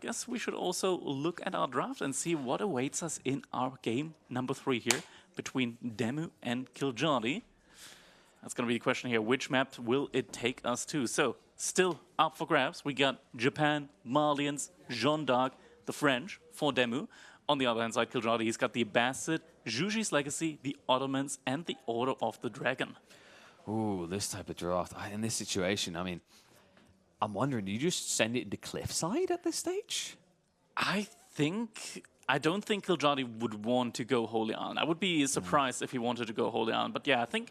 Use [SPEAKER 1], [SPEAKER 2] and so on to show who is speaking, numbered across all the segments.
[SPEAKER 1] guess we should also look at our draft and see what awaits us in our game number 3 here between DeMu and Kiljardi. That's going to be the question here. Which map will it take us to? So, still up for grabs. We got Japan, Malians, Jeanne d'Arc, the French for DeMu. On the other hand side, Kiljardi, he's got the Abbasid, Juji's Legacy, the Ottomans, and the Order of the Dragon.
[SPEAKER 2] Ooh, this type of draft. In this situation, I mean, I'm wondering, do you just send it into Cliffside at this stage?
[SPEAKER 1] I don't think Kiljardi would want to go Holy Island. I would be surprised if he wanted to go Holy Island. But yeah, I think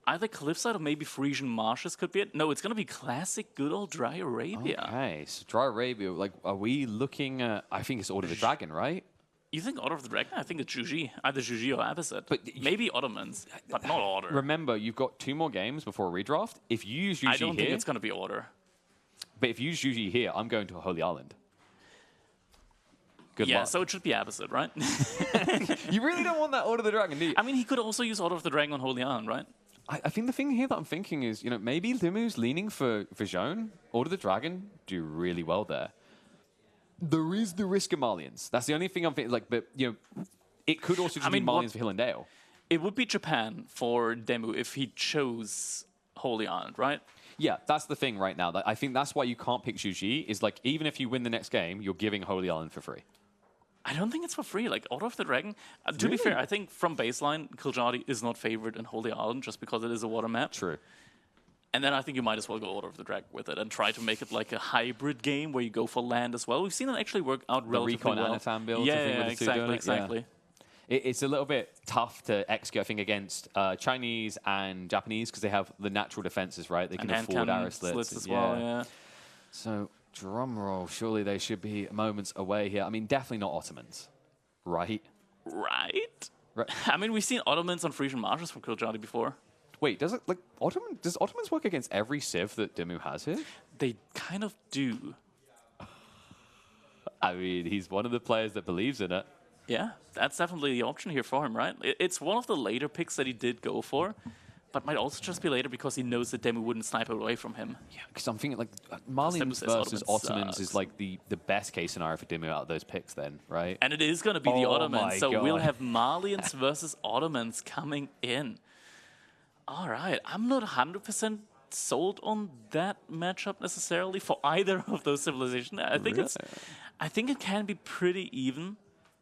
[SPEAKER 1] either Cliffside or maybe Frisian Marshes could be it. No, it's going to be classic, good old Dry Arabia.
[SPEAKER 2] Okay, so Dry Arabia, like, are we looking at, I think it's Order of the Dragon, right? You
[SPEAKER 1] think Order of the Dragon? I think it's Juji. Either Juji or Abbasid. But maybe Ottomans, but not Order.
[SPEAKER 2] Remember, you've got 2 more games before a redraft. If you use Juji here...
[SPEAKER 1] I don't think it's going to be Order.
[SPEAKER 2] But if you use Juji here, I'm going to a Holy Island. Good luck.
[SPEAKER 1] So it should be Abbasid, right?
[SPEAKER 2] You really don't want that Order of the Dragon, do you?
[SPEAKER 1] I mean, he could also use Order of the Dragon on Holy Island, right?
[SPEAKER 2] I think the thing here that I'm thinking is, maybe DeMu's leaning for Jeanne. Order of the Dragon do really well there. There is the risk of Malians. That's the only thing I'm thinking. Like, but it could also just be Malians for Hill and Dale.
[SPEAKER 1] It would be Japan for DeMu if he chose Holy Island, right?
[SPEAKER 2] Yeah, that's the thing right now. I think that's why you can't pick Juji. Is like even if you win the next game, you're giving Holy Island for free.
[SPEAKER 1] I don't think it's for free. Like Order of the Dragon. To be fair, I think from baseline, Kiljardi is not favored in Holy Island just because it is a water map.
[SPEAKER 2] True.
[SPEAKER 1] And then I think you might as well go Order of the Dragon with it and try to make it like a hybrid game where you go for land as well. We've seen it actually work out relatively well.
[SPEAKER 2] The Recon Anatan build.
[SPEAKER 1] Yeah, exactly.
[SPEAKER 2] Yeah. It's a little bit tough to execute, I think, against Chinese and Japanese because they have the natural defenses, right? They can afford arrow slits
[SPEAKER 1] as well, yeah.
[SPEAKER 2] So, drum roll. Surely they should be moments away here. I mean, definitely not Ottomans, right?
[SPEAKER 1] Right? I mean, we've seen Ottomans on Frisian Marshes from Kiljardi before.
[SPEAKER 2] Wait, does Ottomans work against every civ that DeMu has here?
[SPEAKER 1] They kind of do.
[SPEAKER 2] I mean, he's one of the players that believes in it.
[SPEAKER 1] Yeah, that's definitely the option here for him, right? It's one of the later picks that he did go for, but might also just be later because he knows that DeMu wouldn't snipe away from him.
[SPEAKER 2] Yeah, because I'm thinking like Malians versus Ottomans is like the best case scenario for DeMu out of those picks then, right?
[SPEAKER 1] And it is going to be the Ottomans, so we'll have Malians versus Ottomans coming in. All right, I'm not 100% sold on that matchup necessarily for either of those civilizations. I think it can be pretty even.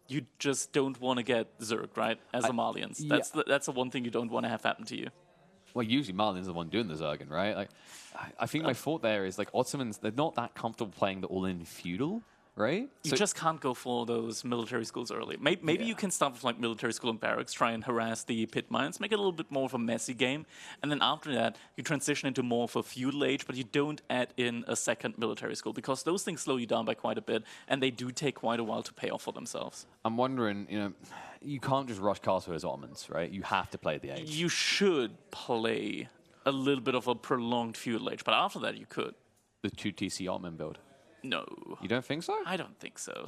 [SPEAKER 1] You just don't want to get Zerg, right? As a Malians. That's the one thing you don't want to have happen to you.
[SPEAKER 2] Well, usually Malians are the one doing the Zergen, right? Like, I think my thought there is like Ottomans, they're not that comfortable playing the all-in feudal, right?
[SPEAKER 1] You just can't go for those military schools early. Maybe you can start with like military school and barracks, try and harass the pit mines, make it a little bit more of a messy game, and then after that you transition into more of a feudal age, but you don't add in a second military school because those things slow you down by quite a bit, and they do take quite a while to pay off for themselves.
[SPEAKER 2] I'm wondering, you can't just rush castle as Ottomans, right? You have to play the age.
[SPEAKER 1] You should play a little bit of a prolonged feudal age, but after that you could.
[SPEAKER 2] The 2 TC Ottoman build.
[SPEAKER 1] No.
[SPEAKER 2] You don't think so?
[SPEAKER 1] I don't think so.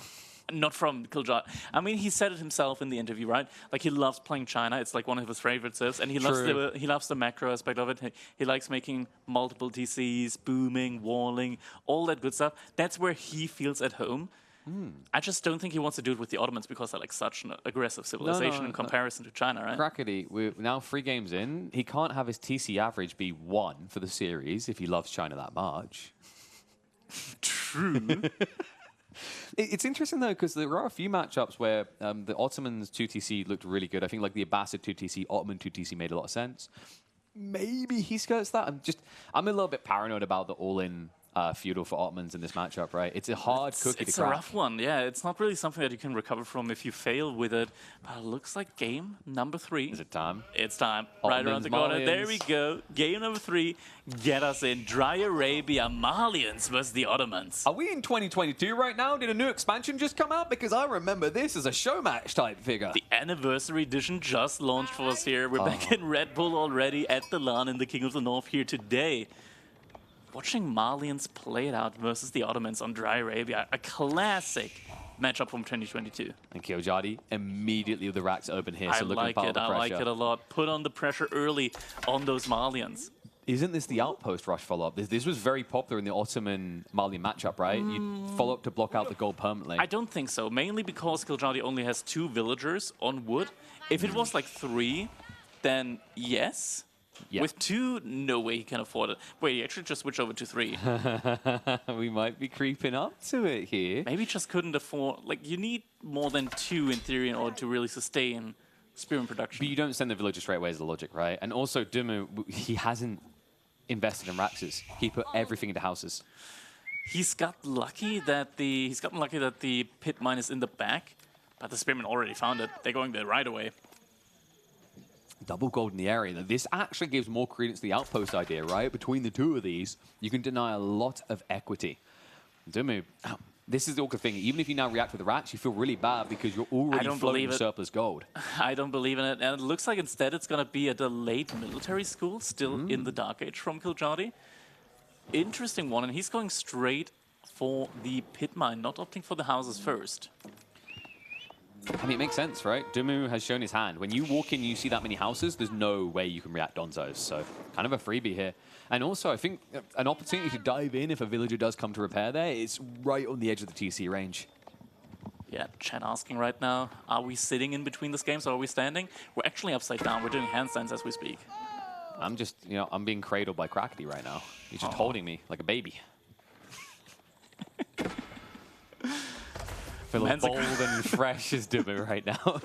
[SPEAKER 1] Not from Kiljardi. I mean, he said it himself in the interview, right? Like, he loves playing China. It's like one of his favorite civs. And he loves the macro aspect of it. He likes making multiple TCs, booming, walling, all that good stuff. That's where he feels at home. I just don't think he wants to do it with the Ottomans because they're like such an aggressive civilization in comparison to China, right?
[SPEAKER 2] Crackety, we're now 3 games in. He can't have his TC average be 1 for the series if he loves China that much.
[SPEAKER 1] True.
[SPEAKER 2] It's interesting, though, because there are a few matchups where the Ottomans 2TC looked really good. I think like the Abbasid 2TC, Ottoman 2TC made a lot of sense. Maybe he skirts that. I'm a little bit paranoid about the all-in feudal for Ottomans in this matchup, right? It's a hard cookie to crack.
[SPEAKER 1] It's a rough one, yeah. It's not really something that you can recover from if you fail with it. But it looks like game number 3.
[SPEAKER 2] Is it time?
[SPEAKER 1] It's time.
[SPEAKER 2] Ottomans,
[SPEAKER 1] right around the corner.
[SPEAKER 2] Malians.
[SPEAKER 1] There we go. Game number 3. Get us in. Dry Arabia, Malians versus the Ottomans.
[SPEAKER 2] Are we in 2022 right now? Did a new expansion just come out? Because I remember this as a show match type figure.
[SPEAKER 1] The anniversary edition just launched for us here. We're back in Red Bull already at the LAN in the King of the North here today. Watching Malians play it out versus the Ottomans on Dry Arabia, a classic matchup from 2022.
[SPEAKER 2] And Kiljardi immediately with the racks open here, so looking to pile the pressure.
[SPEAKER 1] I like it a lot. Put on the pressure early on those Malians.
[SPEAKER 2] isn't this the outpost rush follow-up? This was very popular in the Ottoman Malian matchup, right? You follow up to block out the gold permanently.
[SPEAKER 1] I don't think so, mainly because Kiljardi only has 2 villagers on wood. If it was like 3, then yes.
[SPEAKER 2] Yeah.
[SPEAKER 1] With 2, no way he can afford it. Wait, he actually just switched over to 3.
[SPEAKER 2] We might be creeping up to it here.
[SPEAKER 1] Maybe just couldn't afford... Like, you need more than 2 in theory in order to really sustain spearman production.
[SPEAKER 2] But you don't send the villager straight away is the logic, right? And also, DeMu, he hasn't invested in Raxes. He put everything into houses.
[SPEAKER 1] He's gotten lucky that the pit mine is in the back, but the spearmen already found it. They're going there right away.
[SPEAKER 2] Double gold in the area. This actually gives more credence to the outpost idea, right? Between the two of these, you can deny a lot of equity. DeMu, this is the awkward thing. Even if you now react with the Rax, you feel really bad because you're already floating surplus gold.
[SPEAKER 1] I don't believe in it. And it looks like instead it's going to be a delayed military school still in the Dark Age from Kiljardi. Interesting one. And he's going straight for the pit mine, not opting for the houses first.
[SPEAKER 2] I mean, it makes sense, right? DeMu has shown his hand. When you walk in and you see that many houses, there's no way you can react Donzos. So kind of a freebie here. And also, I think an opportunity to dive in if a villager does come to repair there, it's right on the edge of the TC range.
[SPEAKER 1] Yeah, chat asking right now, are we sitting in between these games or are we standing? We're actually upside down. We're doing handstands as we speak.
[SPEAKER 2] I'm just, I'm being cradled by Crackety right now. He's just holding me like a baby. Feel as bold and fresh as DeMu right now.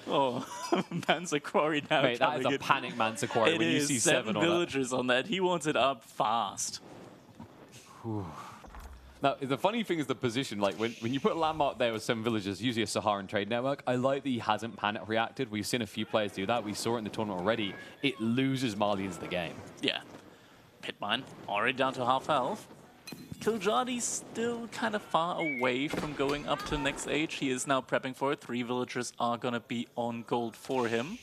[SPEAKER 1] Oh, Mansaquari now.
[SPEAKER 2] Wait, that is a panic Mansaquari when you see 7 on
[SPEAKER 1] villagers on that. He wants it up fast.
[SPEAKER 2] Now, the funny thing is the position. Like, when you put a landmark there with 7 villagers, usually a Saharan trade network, I like that he hasn't panic reacted. We've seen a few players do that. We saw it in the tournament already. It loses Malians the game.
[SPEAKER 1] Yeah. Pitmine already down to half health. Kiljardi's still kind of far away from going up to the next age. He is now prepping for it. 3 villagers are going to be on gold for him.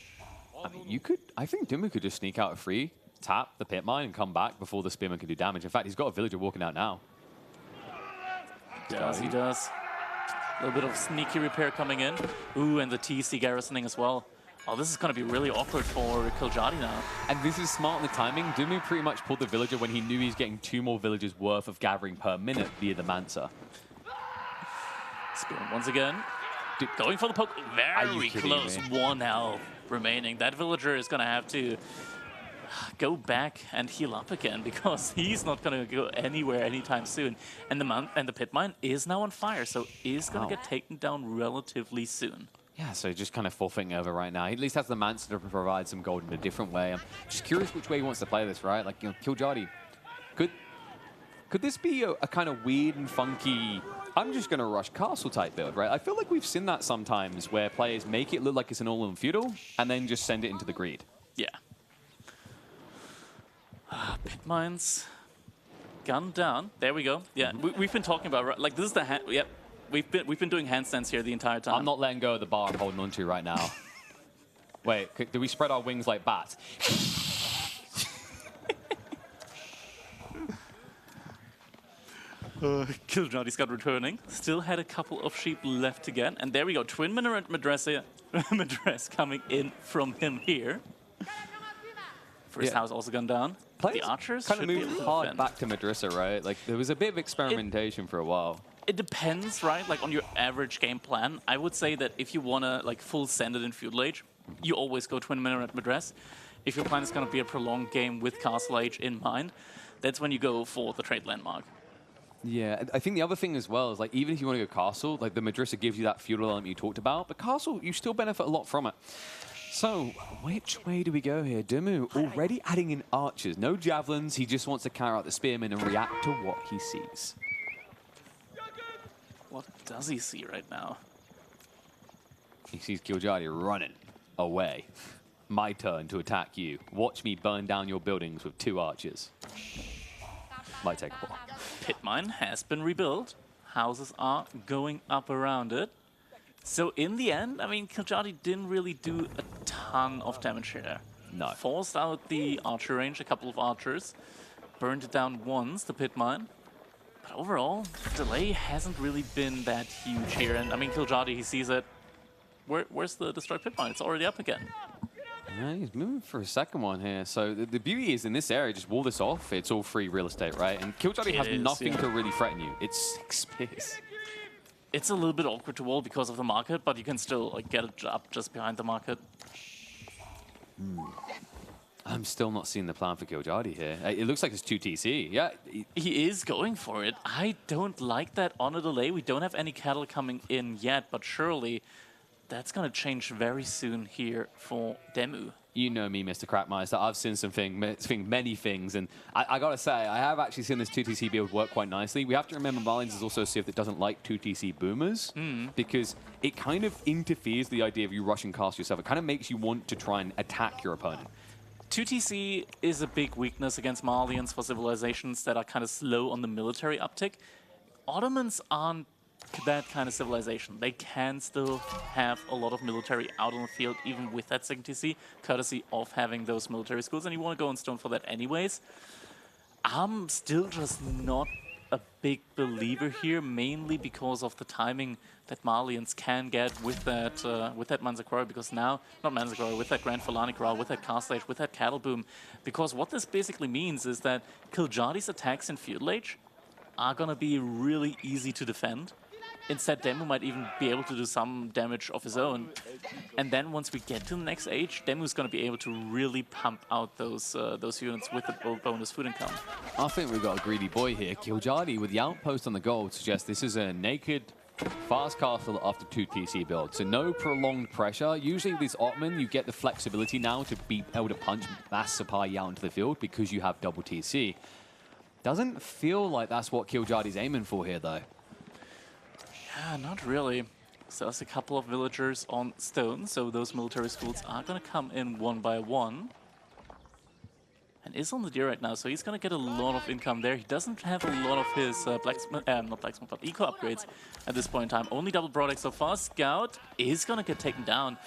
[SPEAKER 2] I mean, I think DeMu could just sneak out a free, tap the pit mine, and come back before the spearman can do damage. In fact, he's got a villager walking out now.
[SPEAKER 1] He does. A little bit of sneaky repair coming in. Ooh, and the TC garrisoning as well. Oh, this is going to be really awkward for Kiljardi now.
[SPEAKER 2] And this is smart in the timing. DeMu pretty much pulled the villager when he knew he was getting 2 more villagers worth of gathering per minute via the Mansa.
[SPEAKER 1] Spearman once again. Going for the poke. Very close. 1 health remaining. That villager is going to have to go back and heal up again because he's not going to go anywhere anytime soon. And the pit mine is now on fire, so is going to get taken down relatively soon.
[SPEAKER 2] Yeah, so just kind of forfeiting over right now. He at least has the Mansa to provide some gold in a different way. I'm just curious which way he wants to play this, right? Like, Kiljardi, could this be a kind of weird and funky, I'm just going to rush castle type build, right? I feel like we've seen that sometimes where players make it look like it's an all-in feudal and then just send it into the greed.
[SPEAKER 1] Yeah. Pit mines, gun down. There we go. Yeah, we've been talking about, like, this is the yep. We've been doing handstands here the entire time.
[SPEAKER 2] I'm not letting go of the bar I'm holding onto right now. Wait, do we spread our wings like bats?
[SPEAKER 1] Kiljardi's got returning. Still had a couple of sheep left again. And there we go. Twin Minaret Madress coming in from him here. First house also gone down.
[SPEAKER 2] Players
[SPEAKER 1] the archers
[SPEAKER 2] kind of
[SPEAKER 1] should
[SPEAKER 2] moved
[SPEAKER 1] be
[SPEAKER 2] hard back to Madrasa, right? Like, there was a bit of experimentation for a while.
[SPEAKER 1] It depends, right? Like, on your average game plan. I would say that if you want to, like, full send it in Feudal Age, you always go Twin Minaret Madress. If your plan is going to be a prolonged game with Castle Age in mind, that's when you go for the trade landmark.
[SPEAKER 2] Yeah, I think the other thing as well is, like, even if you want to go Castle, like, the Madrasa gives you that feudal element you talked about, but Castle, you still benefit a lot from it. So, which way do we go here? DeMu already adding in archers. No javelins, he just wants to carry out the spearmen and react to what he sees.
[SPEAKER 1] What does he see right now?
[SPEAKER 2] He sees Kiljardi running away. My turn to attack you. Watch me burn down your buildings with 2 archers. Might take a while.
[SPEAKER 1] Pit mine has been rebuilt. Houses are going up around it. So in the end, I mean, Kiljardi didn't really do a ton of damage here.
[SPEAKER 2] No.
[SPEAKER 1] Forced out the archer range, a couple of archers. Burned it down once, the pit mine. But overall, the delay hasn't really been that huge here. And I mean, Kiljardi, he sees it. Where's the destroyed pit mine? It's already up again.
[SPEAKER 2] He's moving for a second one here. So the beauty is in this area, just wall this off. It's all free real estate, right? And Kiljardi has nothing to really threaten you. It's 6 spears.
[SPEAKER 1] It's a little bit awkward to wall because of the market, but you can still like get it up just behind the market.
[SPEAKER 2] I'm still not seeing the plan for Kiljardi here. It looks like it's 2 TC. Yeah.
[SPEAKER 1] He is going for it. I don't like that on a delay. We don't have any cattle coming in yet, but surely that's going to change very soon here for DeMu.
[SPEAKER 2] You know me, Mr. Crackmeister. I've seen many things, and I gotta say, I have actually seen this 2TC build work quite nicely. We have to remember Malians is also a civ that doesn't like 2TC boomers, because it kind of interferes the idea of you rushing cast yourself. It kind of makes you want to try and attack your opponent.
[SPEAKER 1] 2TC is a big weakness against Malians for civilizations that are kind of slow on the military uptick. Ottomans aren't that kind of civilization. They can still have a lot of military out on the field, even with that second TC, courtesy of having those military schools, and you want to go on stone for that anyways. I'm still just not a big believer here, mainly because of the timing that Malians can get with that Manzakura, because now, not Manzakura, with that Grand Falani Corral, with that Castle Age, with that Cattle Boom, because what this basically means is that Kiljardi's attacks in Field Age are going to be really easy to defend. Instead, DeMu might even be able to do some damage of his own. And then once we get to the next age, DeMu's going to be able to really pump out those units with the bonus food income.
[SPEAKER 2] I think we've got a greedy boy here. Kiljardi with the outpost on the goal suggests this is a naked, fast castle after 2 TC build. So no prolonged pressure. Usually with this Ottoman, you get the flexibility now to be able to punch mass supply out into the field because you have double TC. Doesn't feel like that's what Kiljardi's aiming for here, though.
[SPEAKER 1] Yeah, not really. So there's a couple of villagers on stone, so those military schools are going to come in one by one. And is on the deer right now, so he's going to get a lot of income there. He doesn't have a lot of his not blacksmith, but eco upgrades at this point in time. Only double broadaxe so far. Scout is going to get taken down.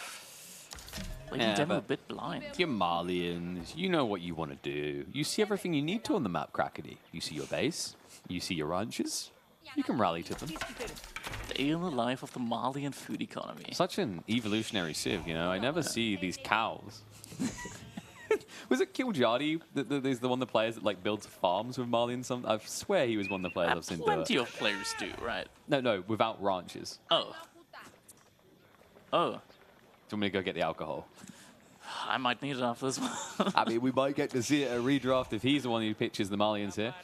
[SPEAKER 1] Leaving DeMu a bit blind.
[SPEAKER 2] You're Malians. You know what you want to do. You see everything you need to on the map, Crackety. You see your base. You see your ranches. You can rally to them.
[SPEAKER 1] Day in the life of the Malian food economy.
[SPEAKER 2] Such an evolutionary civ, you know. I never see these cows. Was it Kiljardi that is the one of the players that like builds farms with Malians? I swear he was one of the players I've seen do it.
[SPEAKER 1] Plenty of players do, right?
[SPEAKER 2] No, without ranches.
[SPEAKER 1] Oh. Oh.
[SPEAKER 2] Do you want me to go get the alcohol?
[SPEAKER 1] I might need it after this one.
[SPEAKER 2] I mean, we might get to see it at a redraft if he's the one who pitches the Malians here.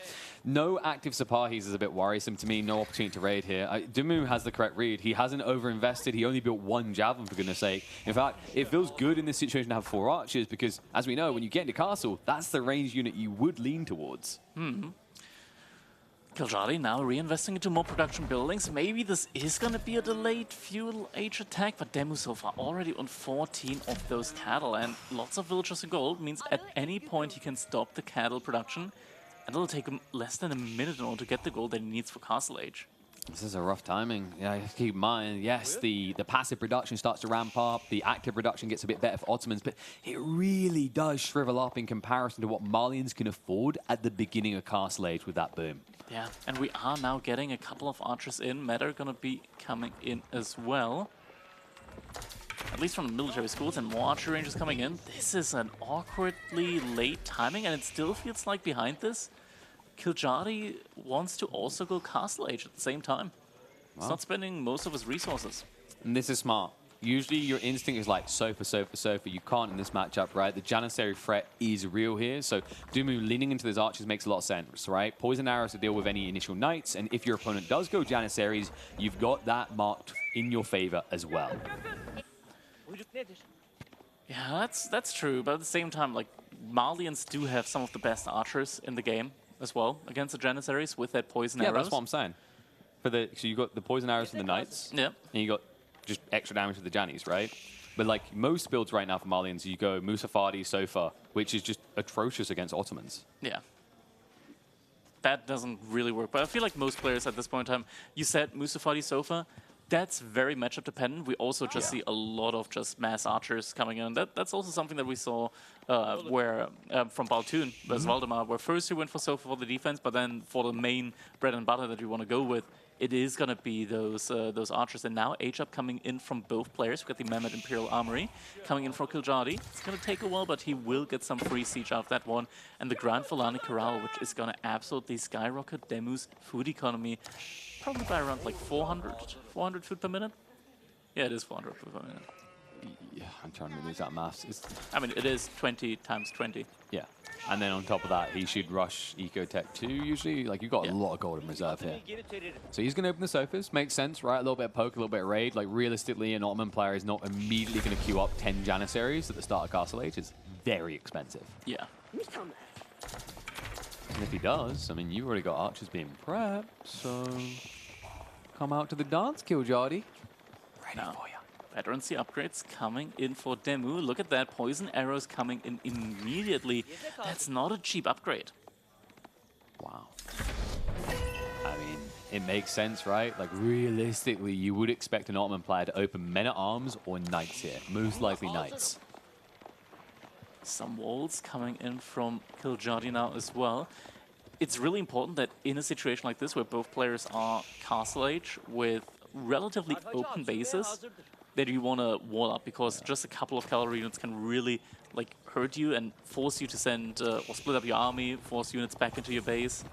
[SPEAKER 2] No active Sapahis is a bit worrisome to me. No opportunity to raid here. DeMu has the correct read. He hasn't overinvested. He only built 1 javelin, for goodness sake. In fact, it feels good in this situation to have 4 archers because, as we know, when you get into castle, that's the range unit you would lean towards.
[SPEAKER 1] Kiljardi now reinvesting into more production buildings. Maybe this is going to be a delayed fuel age attack, but DeMu so far already on 14 of those cattle, and lots of villagers in gold means at any point he can stop the cattle production, and it'll take him less than a minute in order to get the gold that he needs for Castle Age.
[SPEAKER 2] This is a rough timing. Yeah, keep in mind, yes, the passive production starts to ramp up, the active production gets a bit better for Ottomans, but it really does shrivel up in comparison to what Malians can afford at the beginning of Castle Age with that boom.
[SPEAKER 1] Yeah, and we are now getting a couple of archers in. Meta are going to be coming in as well. At least from the military schools, and more archery rangers coming in. This is an awkwardly late timing, and it still feels like behind this, Kiljardi wants to also go Castle Age at the same time. He's not spending most of his resources.
[SPEAKER 2] And this is smart. Usually your instinct is like sofa, sofa, sofa. You can't in this matchup, right? The Janissary threat is real here. So DeMu leaning into those archers makes a lot of sense, right? Poison arrows to deal with any initial knights. And if your opponent does go Janissaries, you've got that marked in your favor as well.
[SPEAKER 1] Yeah, that's true. But at the same time, like, Malians do have some of the best archers in the game as well against the Janissaries with that poison arrows.
[SPEAKER 2] Yeah, that's what I'm saying. So you got the poison arrows from the knights.
[SPEAKER 1] Yeah.
[SPEAKER 2] And you got just extra damage to the Jannies, right? But like most builds right now for Malians, you go Musafadi, Sofa, which is just atrocious against Ottomans.
[SPEAKER 1] Yeah. That doesn't really work. But I feel like most players at this point in time, you said Musafadi, Sofa, that's very matchup dependent. We also just see a lot of just mass archers coming in. That's also something that we saw where from Baltoon versus Valdemar, where first you went for Sofa for the defense, but then for the main bread and butter that you want to go with, it is going to be those archers. And now H-up coming in from both players. We've got the Mammoth Imperial Armory coming in for Kiljardi. It's going to take a while, but he will get some free siege out of that one. And the Grand Volani Corral, which is going to absolutely skyrocket DeMu's food economy, probably by around like 400 food per minute. Yeah, it is 400 food per minute.
[SPEAKER 2] Yeah, I'm trying to lose that maths.
[SPEAKER 1] I mean, it is 20 times 20.
[SPEAKER 2] Yeah. And then on top of that, he should rush Ecotech 2 usually. Like, you've got a lot of gold in reserve here. So he's going to open the sofas. Makes sense, right? A little bit of poke, a little bit of raid. Like, realistically, an Ottoman player is not immediately going to queue up 10 Janissaries at the start of Castle Age. It's very expensive.
[SPEAKER 1] Yeah.
[SPEAKER 2] And if he does, I mean, you've already got archers being prepped, so come out to the dance, Kiljardi. Ready for you.
[SPEAKER 1] Veterancy upgrades coming in for DeMu. Look at that. Poison arrows coming in immediately. That's not a cheap upgrade.
[SPEAKER 2] Wow. I mean, it makes sense, right? Like, realistically, you would expect an Ottoman player to open men-at-arms or knights here. Most likely knights.
[SPEAKER 1] Some walls coming in from Kiljardi now as well. It's really important that in a situation like this, where both players are Castle Age with relatively open bases, that you want to wall up, because just a couple of cavalry units can really like hurt you and force you to send or split up your army, force units back into your base.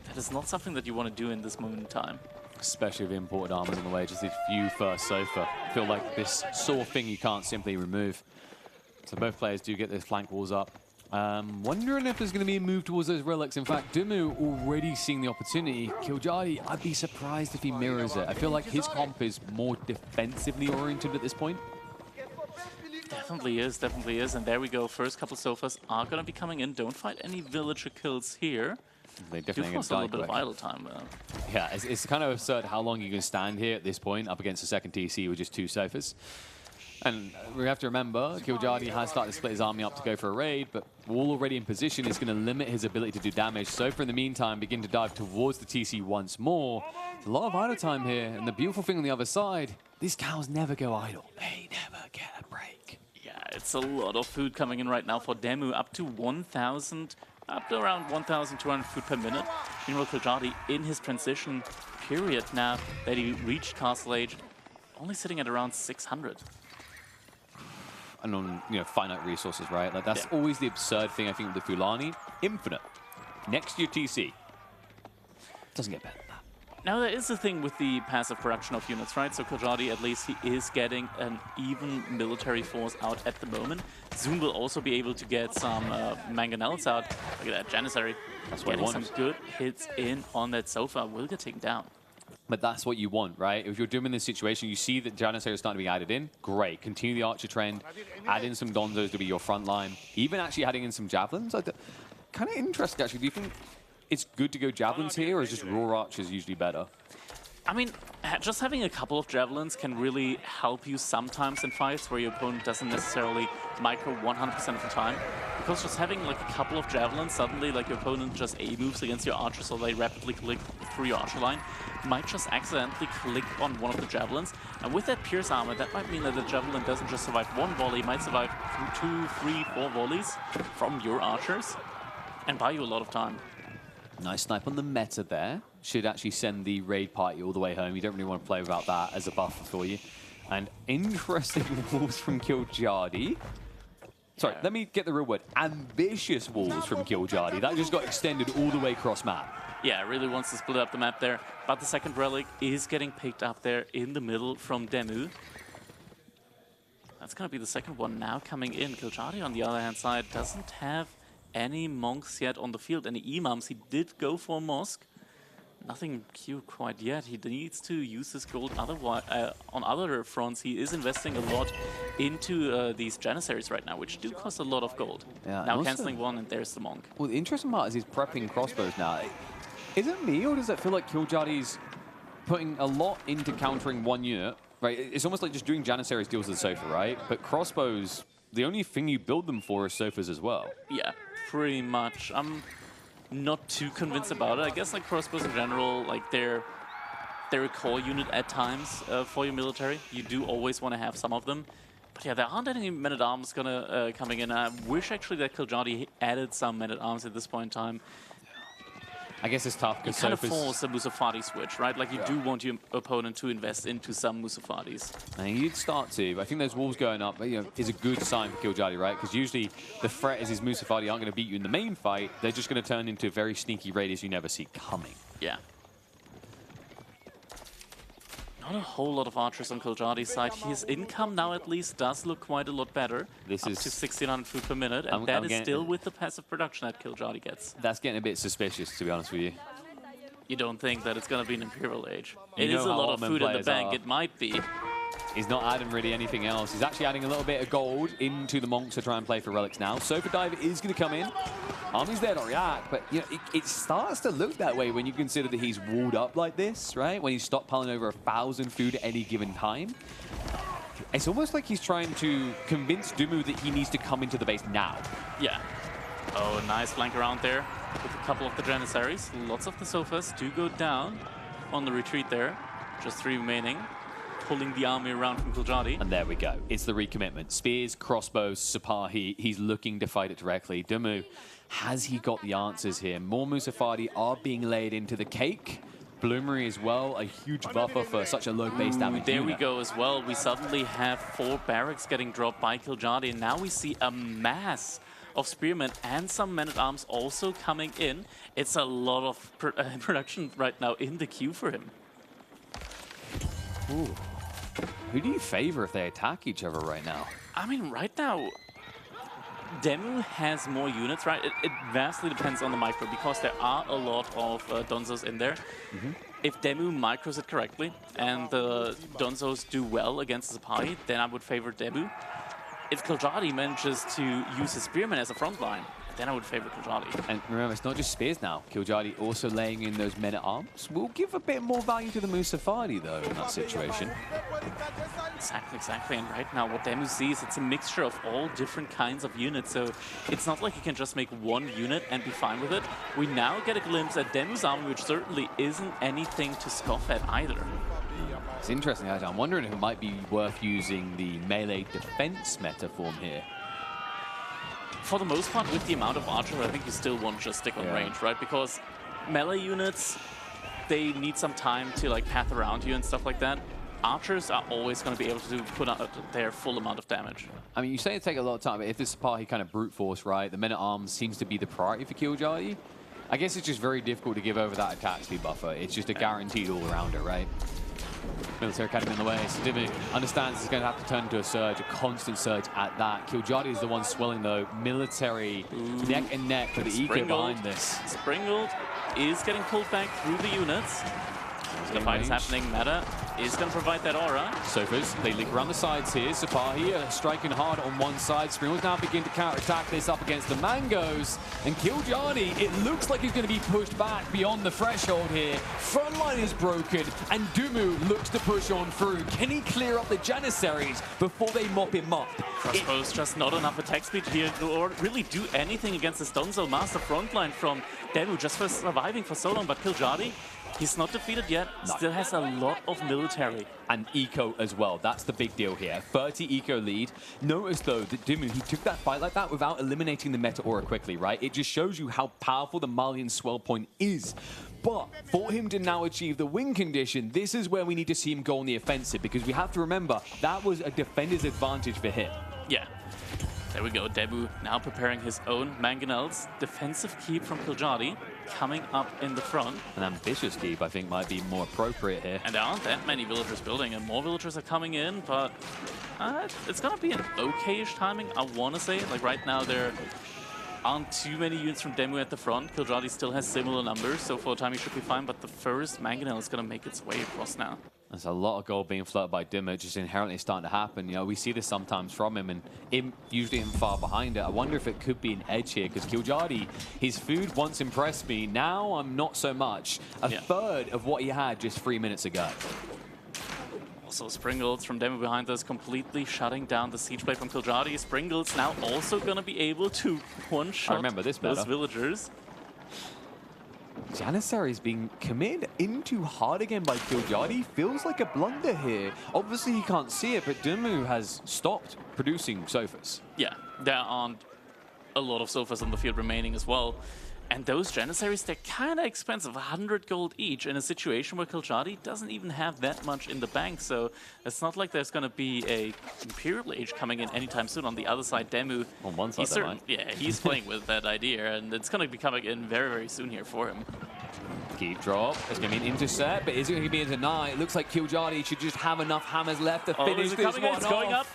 [SPEAKER 1] That is not something that you want to do in this moment in time.
[SPEAKER 2] Especially with imported armors on the way, just this few first sofa. I feel like this sore thing you can't simply remove. So both players do get their flank walls up. Wondering if there's going to be a move towards those relics. In fact, DeMu already seeing the opportunity. Kiljardi, I'd be surprised if he mirrors it. I feel like his comp is more defensively oriented at this point.
[SPEAKER 1] Definitely is, definitely is. And there we go. First couple sofas are going to be coming in. Don't fight any villager kills here.
[SPEAKER 2] They definitely
[SPEAKER 1] do cost a little bit of idle time.
[SPEAKER 2] Yeah, it's kind of absurd how long you can stand here at this point up against the second TC with just 2 sofas. And we have to remember, Kiljardi has started to split his army up to go for a raid, but wall already in position is going to limit his ability to do damage. So for in the meantime, begin to dive towards the TC once more. There's a lot of idle time here, and the beautiful thing on the other side, these cows never go idle. They never get a break.
[SPEAKER 1] Yeah, it's a lot of food coming in right now for DeMu, up to 1,000, up to around 1,200 food per minute. Meanwhile, Kiljardi in his transition period now that he reached Castle Age, only sitting at around 600.
[SPEAKER 2] And on, you know, finite resources, right? Like, that's always the absurd thing, I think, with the Fulani. Infinite. Next to your TC. Doesn't get better than that.
[SPEAKER 1] Now, there is a thing with the passive production of units, right? So Kiljardi, at least, he is getting an even military force out at the moment. Soon will also be able to get some mangonels out. Look at that, Janissary.
[SPEAKER 2] That's what
[SPEAKER 1] getting some good hits in on that sofa. Will get taken down.
[SPEAKER 2] But that's what you want, right? If you're doing this situation, you see that Janissary is starting to be added in. Great. Continue the archer trend. Add in some Donzos to be your front line. Even actually adding in some javelins. Kind of interesting, actually. Do you think it's good to go javelins here, or is just raw archers usually better?
[SPEAKER 1] I mean, just having a couple of javelins can really help you sometimes in fights where your opponent doesn't necessarily micro 100% of the time. Because just having like a couple of javelins, suddenly like your opponent just A-moves against your archer, so they rapidly click through your archer line, might just accidentally click on one of the javelins. And with that pierce armor, that might mean that the javelin doesn't just survive one volley, it might survive 2, 3, 4 volleys from your archers and buy you a lot of time.
[SPEAKER 2] Nice snipe on the meta there. Should actually send the raid party all the way home. You don't really want to play without that as a buffer for you. And interesting walls from Kiljardi. Sorry, let me get the real word. Ambitious walls from Kiljardi. That just got extended all the way across map.
[SPEAKER 1] Yeah, really wants to split up the map there. But the second relic is getting picked up there in the middle from DeMu. That's going to be the second one now coming in. Kiljardi, on the other hand side, doesn't have any monks yet on the field, any imams. He did go for a mosque. Nothing Q quite yet. He needs to use his gold otherwise, on other fronts. He is investing a lot into these Janissaries right now, which do cost a lot of gold.
[SPEAKER 2] Yeah,
[SPEAKER 1] now cancelling one, and there's the monk.
[SPEAKER 2] Well, the interesting part is he's prepping crossbows now. Is it me, or does it feel like Kiljardi's putting a lot into countering one unit? Right, it's almost like just doing Janissaries deals with the sofa, right? But crossbows, the only thing you build them for is sofas as well.
[SPEAKER 1] Yeah, pretty much. I'm not too convinced about it. I guess like crossbows in general, like they're a core unit at times for your military. You do always want to have some of them. But yeah, there aren't any men-at-arms coming in. I wish actually that Kiljardi added some men-at-arms at this point in time.
[SPEAKER 2] I guess it's tough
[SPEAKER 1] You
[SPEAKER 2] because
[SPEAKER 1] kind of force a Musafati switch, right? Like you do want your opponent to invest into some Musafatis.
[SPEAKER 2] And you'd start to. I think those walls going up, is a good sign for Kiljardi, right? Because usually the threat is his Musafati aren't going to beat you in the main fight. They're just going to turn into very sneaky raiders you never see coming.
[SPEAKER 1] Yeah. Not a whole lot of archers on Kiljardi's side. His income now at least does look quite a lot better.
[SPEAKER 2] This
[SPEAKER 1] up
[SPEAKER 2] is
[SPEAKER 1] to 1,600 food per minute, and that is still with the passive production that Kiljardi gets.
[SPEAKER 2] That's getting a bit suspicious, to be honest with you.
[SPEAKER 1] You don't think that it's going to be an Imperial Age? It is a lot of food in the bank. It might be.
[SPEAKER 2] He's not adding really anything else. He's actually adding a little bit of gold into the Monks to try and play for relics now. Sofa Diver is going to come in. Army's there to react, but it starts to look that way when you consider that he's walled up like this, right? When he's stockpiling over 1,000 food at any given time. It's almost like he's trying to convince DeMu that he needs to come into the base now.
[SPEAKER 1] Yeah. Oh, nice flank around there with a couple of the Janissaries. Lots of the Sofas do go down on the retreat there. Just 3 remaining. Pulling the army around from Kiljardi.
[SPEAKER 2] And there we go. It's the recommitment. Spears, crossbows, Sipahi. He's looking to fight it directly. DeMu, has he got the answers here? More Musafati are being laid into the cake. Bloomery as well, a huge buffer for such a low base damage.
[SPEAKER 1] There we go as well. We suddenly have 4 barracks getting dropped by Kiljardi, and now we see a mass of spearmen and some men-at-arms also coming in. It's a lot of production right now in the queue for him.
[SPEAKER 2] Ooh. Who do you favor if they attack each other right now?
[SPEAKER 1] I mean, right now, DeMu has more units, right? It vastly depends on the micro because there are a lot of Donzos in there. If DeMu micros it correctly and the Donzos do well against the Sipahi, then I would favor DeMu. If Kiljardi manages to use his spearmen as a front line, then I would favor Kiljardi.
[SPEAKER 2] And remember, it's not just spears now. Kiljardi also laying in those men-at-arms will give a bit more value to the Musafati, though, in that situation.
[SPEAKER 1] Exactly. And right now, what DeMu sees, it's a mixture of all different kinds of units. So it's not like you can just make one unit and be fine with it. We now get a glimpse at DeMu's army, which certainly isn't anything to scoff at either.
[SPEAKER 2] It's interesting, actually. I'm wondering if it might be worth using the melee defense metaform here.
[SPEAKER 1] For the most part, with the amount of archers, I think you still want to just stick on range, right? Because melee units, they need some time to like path around you and stuff like that. Archers are always going to be able to put out their full amount of damage.
[SPEAKER 2] I mean, you say it take a lot of time, but if this Sipahi kind of brute force, right, the men-at-arms seems to be the priority for Kiljardi. I guess it's just very difficult to give over that attack speed buffer. It's just a guaranteed all-rounder, right? Military Academy in the way, so DeMu understands he's going to have to turn into a surge, a constant surge at that. Kiljardi is the one swelling, though. Military neck and neck with the eco behind this.
[SPEAKER 1] Springled is getting pulled back through the units. The fight is happening. Meta is going to provide that aura.
[SPEAKER 2] Sofas, they leak around the sides here. Sipahi striking hard on one side. Springles now begin to counter-attack this up against the Mangoes. And Kiljardi, it looks like he's going to be pushed back beyond the threshold here. Front line is broken, and DeMu looks to push on through. Can he clear up the Janissaries before they mop him up?
[SPEAKER 1] Crossbows just not enough attack speed here to really do anything against this Donzo master frontline from DeMu just for surviving for so long. But Kiljardi, he's not defeated yet, still has a lot of military.
[SPEAKER 2] And eco as well, that's the big deal here. 30 eco lead. Notice though that DeMu, he took that fight like that without eliminating the meta aura quickly, right? It just shows you how powerful the Malian swell point is. But for him to now achieve the win condition, this is where we need to see him go on the offensive, because we have to remember that was a defender's advantage for him.
[SPEAKER 1] Yeah. There we go, DeMu now preparing his own mangonels. Defensive keep from Kiljardi coming up in the front.
[SPEAKER 2] An ambitious keep, I think, might be more appropriate here.
[SPEAKER 1] And there aren't that many villagers building, and more villagers are coming in, but it's gonna be an okay-ish timing, I wanna say. Like right now, there aren't too many units from DeMu at the front. Kiljardi still has similar numbers, so for the time he should be fine, but the first mangonel is gonna make its way across now.
[SPEAKER 2] There's a lot of gold being floated by DeMu, just inherently starting to happen. You know, we see this sometimes from him, and usually him far behind it. I wonder if it could be an edge here, because Kiljardi, his food once impressed me. Now I'm not so much. A third of what he had just 3 minutes ago.
[SPEAKER 1] Also, Springles from DeMu behind us, completely shutting down the siege play from Kiljardi. Springles now also going to be able to one-shot those villagers.
[SPEAKER 2] Janissaries being committed into hard again by Kiljardi feels like a blunder here. Obviously he can't see it, but DeMu has stopped producing sofas.
[SPEAKER 1] Yeah, there aren't a lot of sofas on the field remaining as well. And those Janissaries, they're kind of expensive, 100 gold each, in a situation where Kiljardi doesn't even have that much in the bank. So it's not like there's going to be a Imperial Age coming in anytime soon. On the other side, DeMu,
[SPEAKER 2] on one side,
[SPEAKER 1] he's playing with that idea, and it's going to be coming in very, very soon here for him.
[SPEAKER 2] Keep drop. It's going to be an intercept, but is it going to be a deny? It looks like Kiljardi should just have enough hammers left to finish this one off.
[SPEAKER 1] It's going up.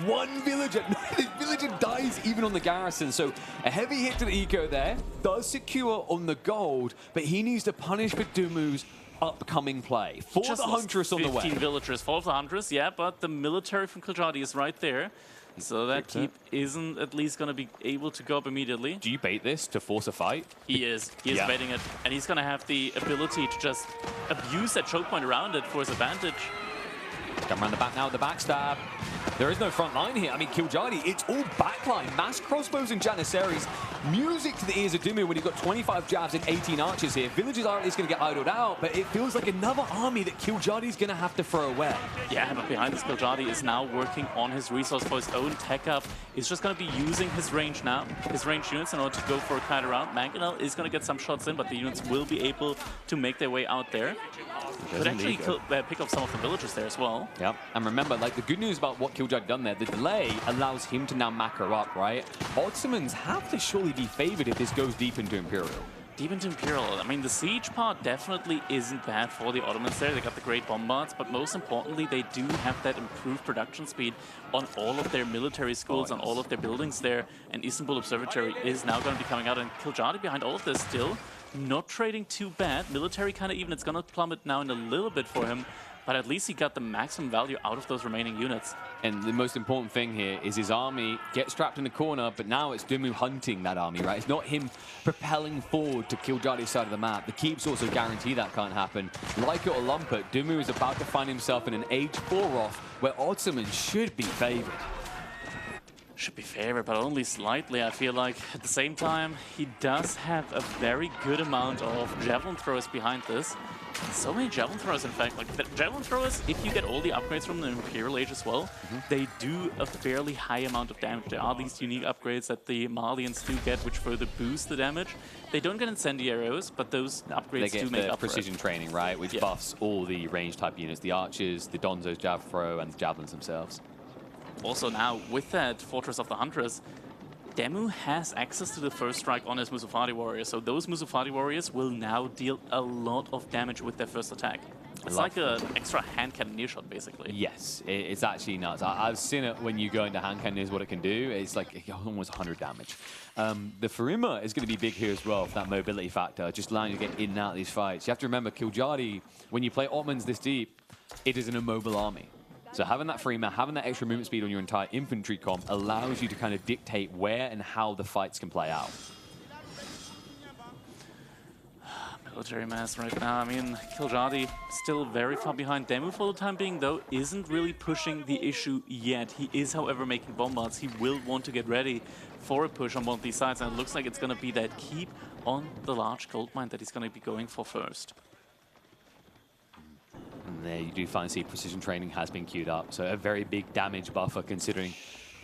[SPEAKER 2] One villager. The villager dies even on the garrison. So a heavy hit to the eco there. Does secure on the gold, but he needs to punish for DeMu's upcoming play. For the Huntress on the way.
[SPEAKER 1] 15 villagers for the Huntress, yeah, but the military from Kiljardi is right there. So that keep isn't at least going to be able to go up immediately.
[SPEAKER 2] Do you bait this to force a fight?
[SPEAKER 1] He is. He is baiting it. And he's going to have the ability to just abuse that choke point around it for his advantage.
[SPEAKER 2] Come around the back now with the backstab. There is no front line here. I mean, Kiljardi, it's all backline. Mass crossbows and Janissaries. Music to the ears of DeMu when you've got 25 jabs and 18 archers here. Villagers are at least going to get idled out, but it feels like another army that Kiljardi's going to have to throw away. Yeah,
[SPEAKER 1] but behind this, Kiljardi is now working on his resource for his own tech up. He's just going to be using his range now, his range units, in order to go for a kite around. Mangonel is going to get some shots in, but the units will be able to make their way out there. Could actually pick up some of the villagers there as well.
[SPEAKER 2] Yeah, and remember, like, the good news about what Kiljardi done there, the delay allows him to now macro up, right? Ottomans have to surely be favored if this goes deep into Imperial.
[SPEAKER 1] Deep into Imperial. I mean, the siege part definitely isn't bad for the Ottomans there. They got the great bombards, but most importantly, they do have that improved production speed on all of their military schools, on all of their buildings there. And Istanbul Observatory is now going to be coming out, and Kiljardi behind all of this still not trading too bad. Military kind of even, it's going to plummet now in a little bit for him, but at least he got the maximum value out of those remaining units.
[SPEAKER 2] And the most important thing here is his army gets trapped in the corner, but now it's DeMu hunting that army, right? It's not him propelling forward to Kiljardi's side of the map. The keeps also guarantee that can't happen. Like it or lump it, DeMu is about to find himself in an Age 4 off where Ottomans should be favored.
[SPEAKER 1] Should be favored, but only slightly, I feel like. At the same time, he does have a very good amount of javelin throwers behind this. So many javelin throwers, in fact. Like, the javelin throwers, if you get all the upgrades from the Imperial Age as well, they do a fairly high amount of damage. There are these unique upgrades that the Malians do get, which further boost the damage. They don't get incendiary arrows, but those upgrades do make up for it.
[SPEAKER 2] Precision training, right, which buffs all the range type units, the archers, the Donzos, Jav Throw, and the javelins themselves.
[SPEAKER 1] Also now, with that Fortress of the Huntress, DeMu has access to the first strike on his Musafati warriors, so those Musafati warriors will now deal a lot of damage with their first attack. It's like an extra hand cannoneer shot, basically.
[SPEAKER 2] Yes, it's actually nuts. I've seen it when you go into hand cannoneers, what it can do. It's like almost 100 damage. The Farima is going to be big here as well for that mobility factor, just allowing you to get in and out of these fights. You have to remember, Kiljardi, when you play Ottomans this deep, it is an immobile army. So having that Farima, having that extra movement speed on your entire infantry comp allows you to kind of dictate where and how the fights can play out.
[SPEAKER 1] Military mass right now. I mean, Kiljardi still very far behind. DeMu for the time being, though, isn't really pushing the issue yet. He is, however, making bombards. He will want to get ready for a push on one of these sides, and it looks like it's going to be that keep on the large gold mine that he's going to be going for first.
[SPEAKER 2] And there you do finally see precision training has been queued up, so a very big damage buffer considering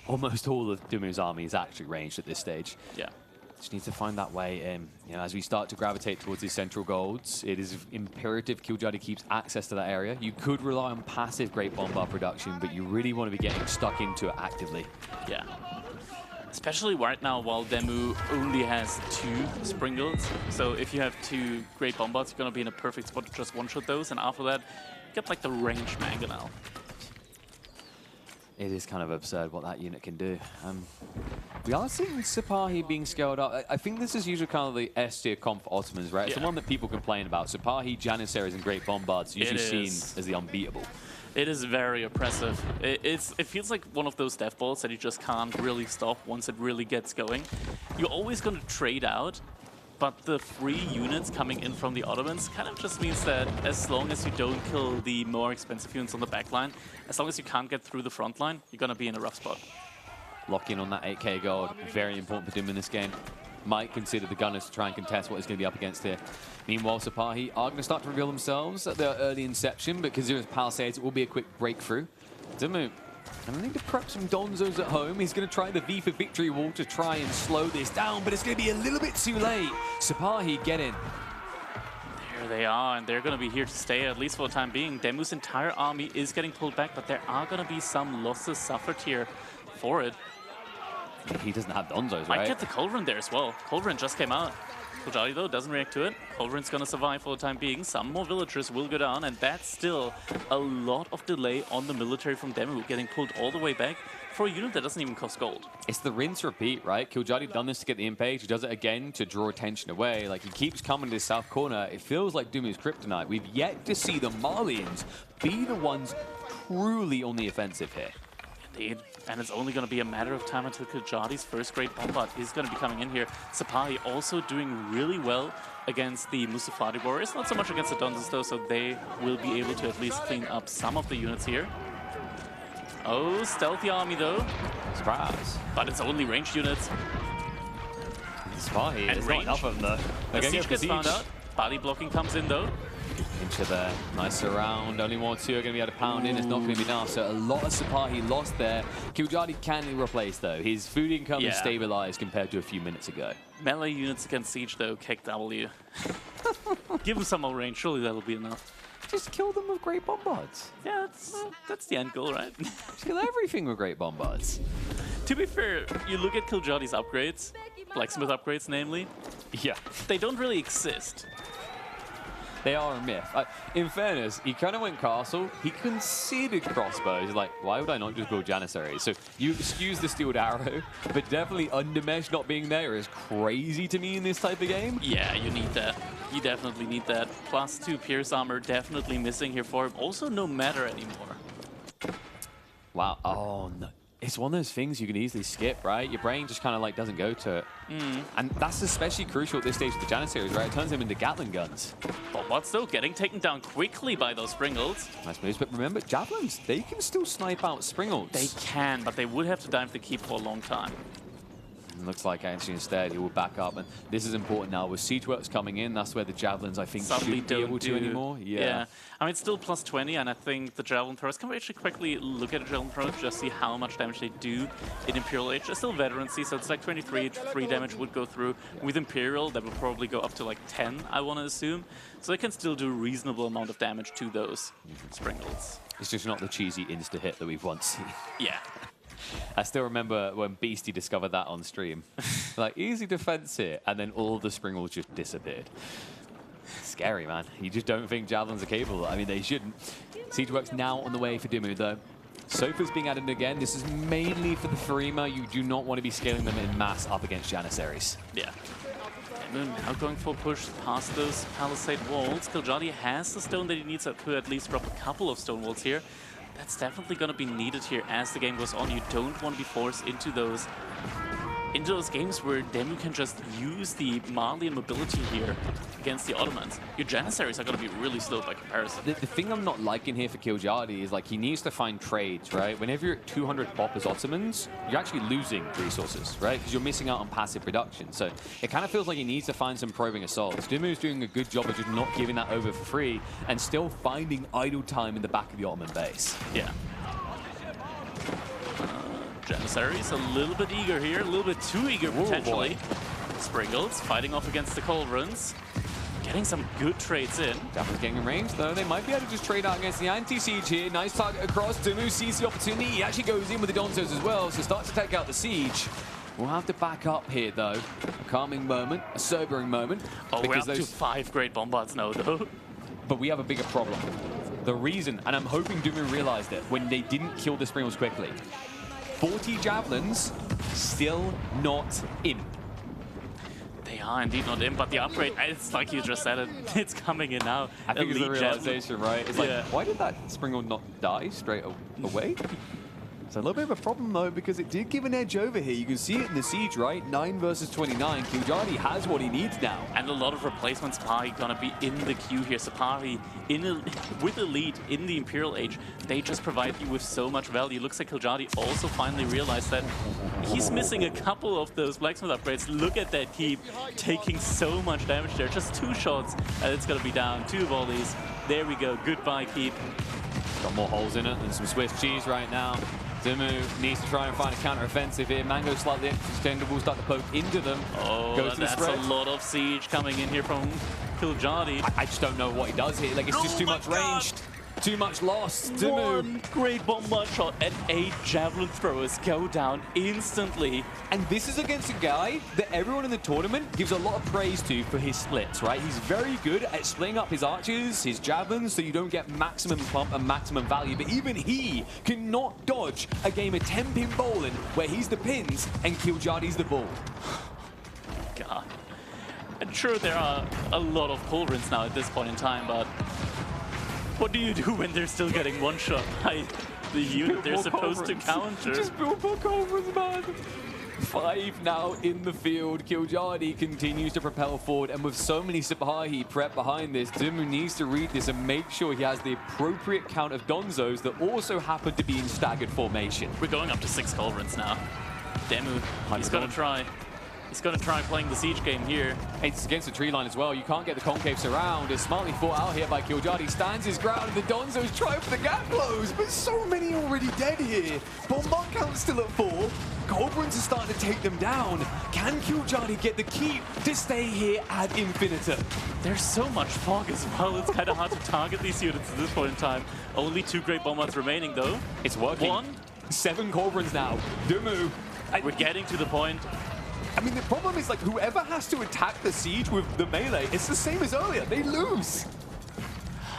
[SPEAKER 2] almost all of DeMu's army is actually ranged at this stage.
[SPEAKER 1] Yeah.
[SPEAKER 2] Just need to find that way in. You know, as we start to gravitate towards these central golds, it is imperative Kiljardi keeps access to that area. You could rely on passive Great Bombard production, but you really want to be getting stuck into it actively.
[SPEAKER 1] Yeah. Especially right now, while DeMu only has 2 Springles. So if you have 2 Great Bombards, you're going to be in a perfect spot to just one-shot those, and after that, get like the range Mangonel.
[SPEAKER 2] It is kind of absurd what that unit can do. We are seeing Sipahi being scaled up. I think this is usually kind of the S tier comp for Ottomans, right? It's the one that people complain about. Sipahi, Janissaries, and Great Bombards usually seen as the unbeatable.
[SPEAKER 1] It is very oppressive. It feels like one of those death balls that you just can't really stop once it really gets going. You're always going to trade out, but the free units coming in from the Ottomans kind of just means that as long as you don't kill the more expensive units on the back line, as long as you can't get through the front line, you're going to be in a rough spot.
[SPEAKER 2] Lock in on that 8k gold, very important for him in this game. Might consider the gunners to try and contest what he's going to be up against here. Meanwhile, Sipahi are going to start to reveal themselves at their early inception, but considering it's Palisades, it will be a quick breakthrough. DeMu And I need to prep some Donzos at home. He's going to try the V for victory wall to try and slow this down, but it's going to be a little bit too late. Sapahi, get in.
[SPEAKER 1] There they are, and they're going to be here to stay, at least for the time being. DeMu's entire army is getting pulled back, but there are going to be some losses suffered here for it.
[SPEAKER 2] He doesn't have Donzos,
[SPEAKER 1] Might
[SPEAKER 2] right?
[SPEAKER 1] get the Culverin there as well. Culverin just came out. Kiljardi, though, doesn't react to it. Culverin's going to survive for the time being. Some more villagers will go down, and that's still a lot of delay on the military from DeMu, getting pulled all the way back for a unit that doesn't even cost gold.
[SPEAKER 2] It's the rinse repeat, right? Kiljardi done this to get the Impage. He does it again to draw attention away. Like, he keeps coming to his south corner. It feels like DeMu's kryptonite. We've yet to see the Malians be the ones truly on the offensive here.
[SPEAKER 1] Indeed. And it's only going to be a matter of time until Kiljardi's first great bombard is going to be coming in here. Sapahi also doing really well against the Musafadi warriors. Not so much against the Donzos, though, so they will be able to at least clean up some of the units here. Oh, stealthy army, though.
[SPEAKER 2] Surprise.
[SPEAKER 1] But it's only ranged units.
[SPEAKER 2] Sapahi,
[SPEAKER 1] And
[SPEAKER 2] there's not
[SPEAKER 1] range.
[SPEAKER 2] enough of them, though.
[SPEAKER 1] The siege gets found out. Body blocking comes in, though.
[SPEAKER 2] Into there. Nice surround. Only one or two are going to be able to pound in. It's not going to be enough. So a lot of Sapahi lost there. Kiljardi can replace, though. His food income is stabilized compared to a few minutes ago.
[SPEAKER 1] Melee units against siege, though, kick W. Give them some more range. Surely that'll be enough.
[SPEAKER 2] Just kill them with great bombards.
[SPEAKER 1] Yeah, that's the end goal, right?
[SPEAKER 2] Just kill everything with great bombards.
[SPEAKER 1] To be fair, you look at Kiljardi's upgrades, blacksmith upgrades namely,
[SPEAKER 2] Yeah.
[SPEAKER 1] they don't really exist.
[SPEAKER 2] They are a myth. In fairness, he kind of went castle. He considered crossbows. Like, why would I not just build Janissaries? So you excuse the steeled arrow, but definitely undermesh not being there is crazy to me in this type of game.
[SPEAKER 1] Yeah, you need that. You definitely need that. +2 Pierce armor definitely missing here for him. Also no matter anymore.
[SPEAKER 2] Wow. Oh, no. It's one of those things you can easily skip, right? Your brain just kind of like doesn't go to it. And that's especially crucial at this stage of the Janissaries, right? It turns them into Gatling guns.
[SPEAKER 1] But what's though? Getting taken down quickly by those Springles.
[SPEAKER 2] Nice moves, but remember, Javelins, they can still snipe out Springles.
[SPEAKER 1] They can, but they would have to dive the keep for a long time.
[SPEAKER 2] And looks like actually instead he will back up. And this is important now. With siege works coming in, that's where the Javelins, I think,
[SPEAKER 1] Suddenly
[SPEAKER 2] shouldn't be able to anymore.
[SPEAKER 1] Yeah. I mean, it's still +20, and I think the Javelin throws, can we actually quickly look at the Javelin throws, just see how much damage they do in Imperial Age? They're still veterancy, so it's like 23, 3 damage would go through. With Imperial, that would probably go up to like 10, I want to assume. So they can still do a reasonable amount of damage to those Springles.
[SPEAKER 2] It's just not the cheesy insta-hit that we've once seen.
[SPEAKER 1] Yeah.
[SPEAKER 2] I still remember when Beastie discovered that on stream. Like, easy defense here, and then all the Springles just disappeared. Scary, man. You just don't think Javelins are capable. I mean, they shouldn't. Siege works now on the way for DeMu, though. Sofa's being added again. This is mainly for the Farima. You do not want to be scaling them in mass up against Janissaries.
[SPEAKER 1] Yeah. DeMu now going for a push past those palisade walls. Kiljardi has the stone that he needs to at least drop a couple of stone walls here. That's definitely going to be needed here as the game goes on. You don't want to be forced into those games where DeMu can just use the Malian mobility here against the Ottomans. Your Janissaries are going to be really slow by comparison.
[SPEAKER 2] The thing I'm not liking here for Kiljardi is, like, he needs to find trades, right? Whenever you're at 200 pop as Ottomans, you're actually losing resources, right? Because you're missing out on passive production. So it kind of feels like he needs to find some probing assaults. DeMu's doing a good job of just not giving that over for free and still finding idle time in the back of the Ottoman base.
[SPEAKER 1] Yeah. Janissaries a little bit eager here, a little bit too eager potentially. Springles fighting off against the Culverins. Getting some good trades in.
[SPEAKER 2] Javelins getting in range, though. They might be able to just trade out against the anti-siege here. Nice target across. DeMu sees the opportunity. He actually goes in with the Donzos as well, so starts to take out the siege. We'll have to back up here, though. A calming moment, a sobering moment.
[SPEAKER 1] Oh, we're up to 5 great bombards now, though.
[SPEAKER 2] But we have a bigger problem. The reason, and I'm hoping DeMu realized it, when they didn't kill the Springles quickly. 40 Javelins still not in.
[SPEAKER 1] They are indeed not in, but the upgrade, it's like you just said it, it's coming in now.
[SPEAKER 2] I think it's the
[SPEAKER 1] Elite
[SPEAKER 2] realization, right? It's like, why did that Springle not die straight away? It's a little bit of a problem, though, because it did give an edge over here. You can see it in the siege, right? 9 versus 29. Kiljardi has what he needs now.
[SPEAKER 1] And a lot of replacements are going to be in the queue here. Sapahi with Elite in the Imperial Age, they just provide you with so much value. Looks like Kiljardi also finally realized that he's missing a couple of those blacksmith upgrades. Look at that keep, taking so much damage there. Just 2 shots, and it's going to be down. 2 volleys. There we go. Goodbye, keep.
[SPEAKER 2] Got more holes in it than some Swiss cheese right now. DeMu needs to try and find a counter-offensive here. Mango slightly extendable, start to poke into them.
[SPEAKER 1] Oh, that's a lot of siege coming in here from Kiljardi.
[SPEAKER 2] I just don't know what he does here. Like, it's just too much ranged. Too much loss. DeMu.
[SPEAKER 1] One great bombard shot and 8 javelin throwers go down instantly.
[SPEAKER 2] And this is against a guy that everyone in the tournament gives a lot of praise to for his splits, right? He's very good at splitting up his archers, his javelins, so you don't get maximum pump and maximum value. But even he cannot dodge a game of 10-pin bowling where he's the pins and Kiljardi's the ball.
[SPEAKER 1] God. I'm sure there are a lot of cauldrons now at this point in time, but what do you do when they're still getting one shot by the unit they're supposed to counter?
[SPEAKER 2] Just build more cauldrons, man. 5 now in the field. Kiljardi continues to propel forward, and with so many Sipahi prep behind this, DeMu needs to read this and make sure he has the appropriate count of Donzos that also happen to be in staggered formation.
[SPEAKER 1] We're going up to 6 cauldrons now. DeMu, he's gonna try. He's going to try playing the siege game here.
[SPEAKER 2] It's against the tree line as well. You can't get the concave surround. It's smartly fought out here by Kiljardi. Stands his ground, and the Donzos try for the gap close, but so many already dead here. Bombard count's still at 4. Cauldrons are starting to take them down. Can Kiljardi get the keep to stay here ad infinitum?
[SPEAKER 1] There's so much fog as well. It's kind of hard to target these units at this point in time. Only 2 great bombards remaining, though.
[SPEAKER 2] It's working. 7 cauldrons now. DeMu.
[SPEAKER 1] We're getting to the point.
[SPEAKER 2] I mean, the problem is, like, whoever has to attack the siege with the melee, it's the same as earlier. They lose.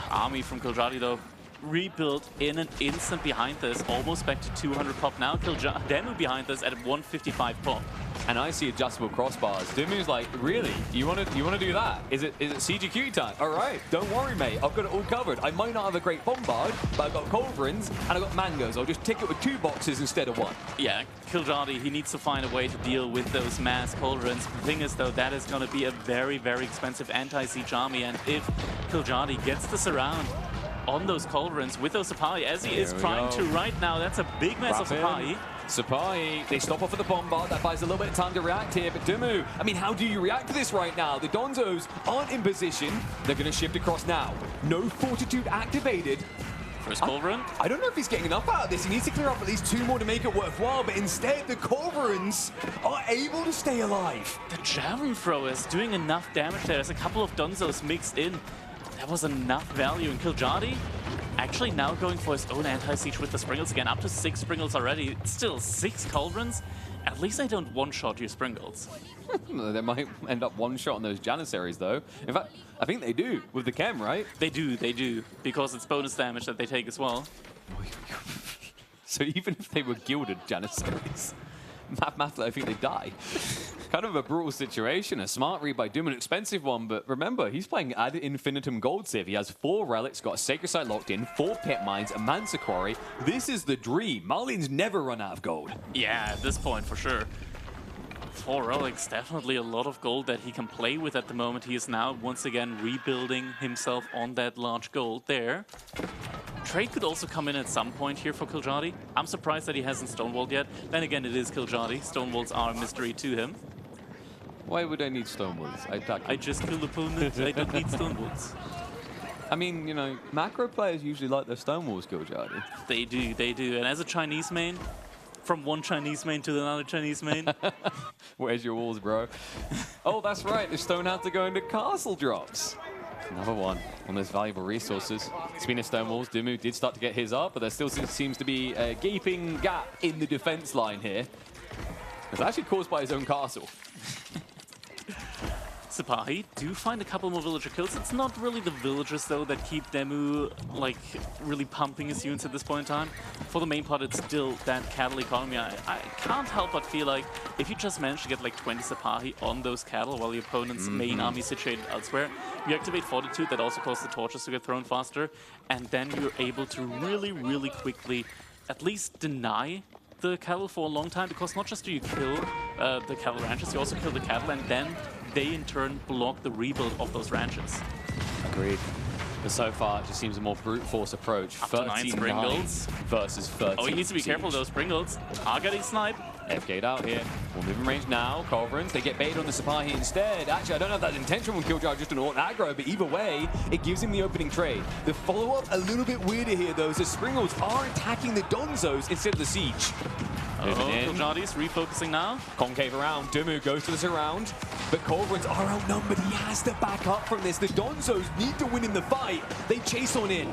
[SPEAKER 1] Army from Kiljardi, though, rebuilt in an instant behind this. Almost back to 200 pop now. DeMu behind this at 155 pop.
[SPEAKER 2] And I see adjustable crossbars. DeMu's like, really? You want to do that? Is it siege cutie time? All right, don't worry, mate. I've got it all covered. I might not have a great bombard, but I've got cauldrons and I've got mangoes. I'll just tick it with 2 boxes instead of 1.
[SPEAKER 1] Yeah, Kiljardi, he needs to find a way to deal with those mass cauldrons. The thing is, though, that is going to be a very, very expensive anti-siege army. And if Kiljardi gets the surround on those cauldrons with those Sipahi, as he is trying to right now, that's a big mess of Sipahi.
[SPEAKER 2] Sipahi, they stop off at the bombard. That buys a little bit of time to react here. But DeMu, I mean, how do you react to this right now? The Donzos aren't in position. They're going to shift across now. No fortitude activated.
[SPEAKER 1] First cauldron.
[SPEAKER 2] I don't know if he's getting enough out of this. He needs to clear up at least 2 more to make it worthwhile. But instead, the cauldrons are able to stay alive.
[SPEAKER 1] The javelin thrower is doing enough damage there. There's a couple of Donzos mixed in. That was enough value. And Kiljardi actually now going for his own anti-siege with the Springles again. Up to 6 Springles already. It's still 6 cauldrons. At least they don't one-shot your Springles.
[SPEAKER 2] They might end up one-shotting those Janissaries, though. In fact, I think they do with the chem, right?
[SPEAKER 1] They do. Because it's bonus damage that they take as well.
[SPEAKER 2] So even if they were gilded Janissaries, mathematically, I think they die. Kind of a brutal situation. A smart read by DeMu, an expensive one, but remember, he's playing ad infinitum gold sieve. He has 4 relics, got a sacred site locked in, 4 pit mines, a Mansa quarry. This is the dream. Malians never run out of gold.
[SPEAKER 1] Yeah, at this point, for sure. 4 relics, definitely a lot of gold that he can play with at the moment. He is now once again rebuilding himself on that large gold there. Trade could also come in at some point here for Kiljardi. I'm surprised that he hasn't stonewalled yet. Then again, it is Kiljardi. Stonewalls are a mystery to him.
[SPEAKER 2] Why would I need stonewalls?
[SPEAKER 1] I just killed opponents. I don't need stonewalls.
[SPEAKER 2] I mean, you know, macro players usually like their stonewalls, Kiljardi.
[SPEAKER 1] They do. And as a Chinese main, from one Chinese main to another Chinese main.
[SPEAKER 2] Where's your walls, bro? Oh, that's right. The stone had to go into castle drops. Another one on those valuable resources. Speaking of stonewalls, DeMu did start to get his up, but there still seems to be a gaping gap in the defense line here. It's actually caused by his own castle.
[SPEAKER 1] Sipahi do find a couple more villager kills. It's not really the villagers, though, that keep DeMu, like, really pumping his units at this point in time. For the main part, it's still that cattle economy. I can't help but feel like if you just manage to get, like, 20 Sipahi on those cattle while the opponent's main army is situated elsewhere, you activate Fortitude. That also causes the torches to get thrown faster. And then you're able to really, really quickly at least deny the cattle for a long time, because not just do you kill the cattle ranches, you also kill the cattle, and then they in turn block the rebuild of those ranches.
[SPEAKER 2] Agreed. But so far, it just seems a more brute force approach.
[SPEAKER 1] Up to 9 Springles.
[SPEAKER 2] Versus 13.
[SPEAKER 1] Oh, he needs to be careful. Those Springles are getting sniped.
[SPEAKER 2] F-gate out here. We'll move in range now. Culverins, they get baited on the Sipahi instead. Actually, I don't know if that's intentional from Kiljardi, just an alt aggro, but either way, it gives him the opening trade. The follow-up, a little bit weirder here, though, as the Springles are attacking the Donzos instead of the Siege.
[SPEAKER 1] Kiljardi's refocusing now.
[SPEAKER 2] Concave around. DeMu goes to the surround. But Culverins are outnumbered. He has to back up from this. The Donzos need to win in the fight. They chase on in.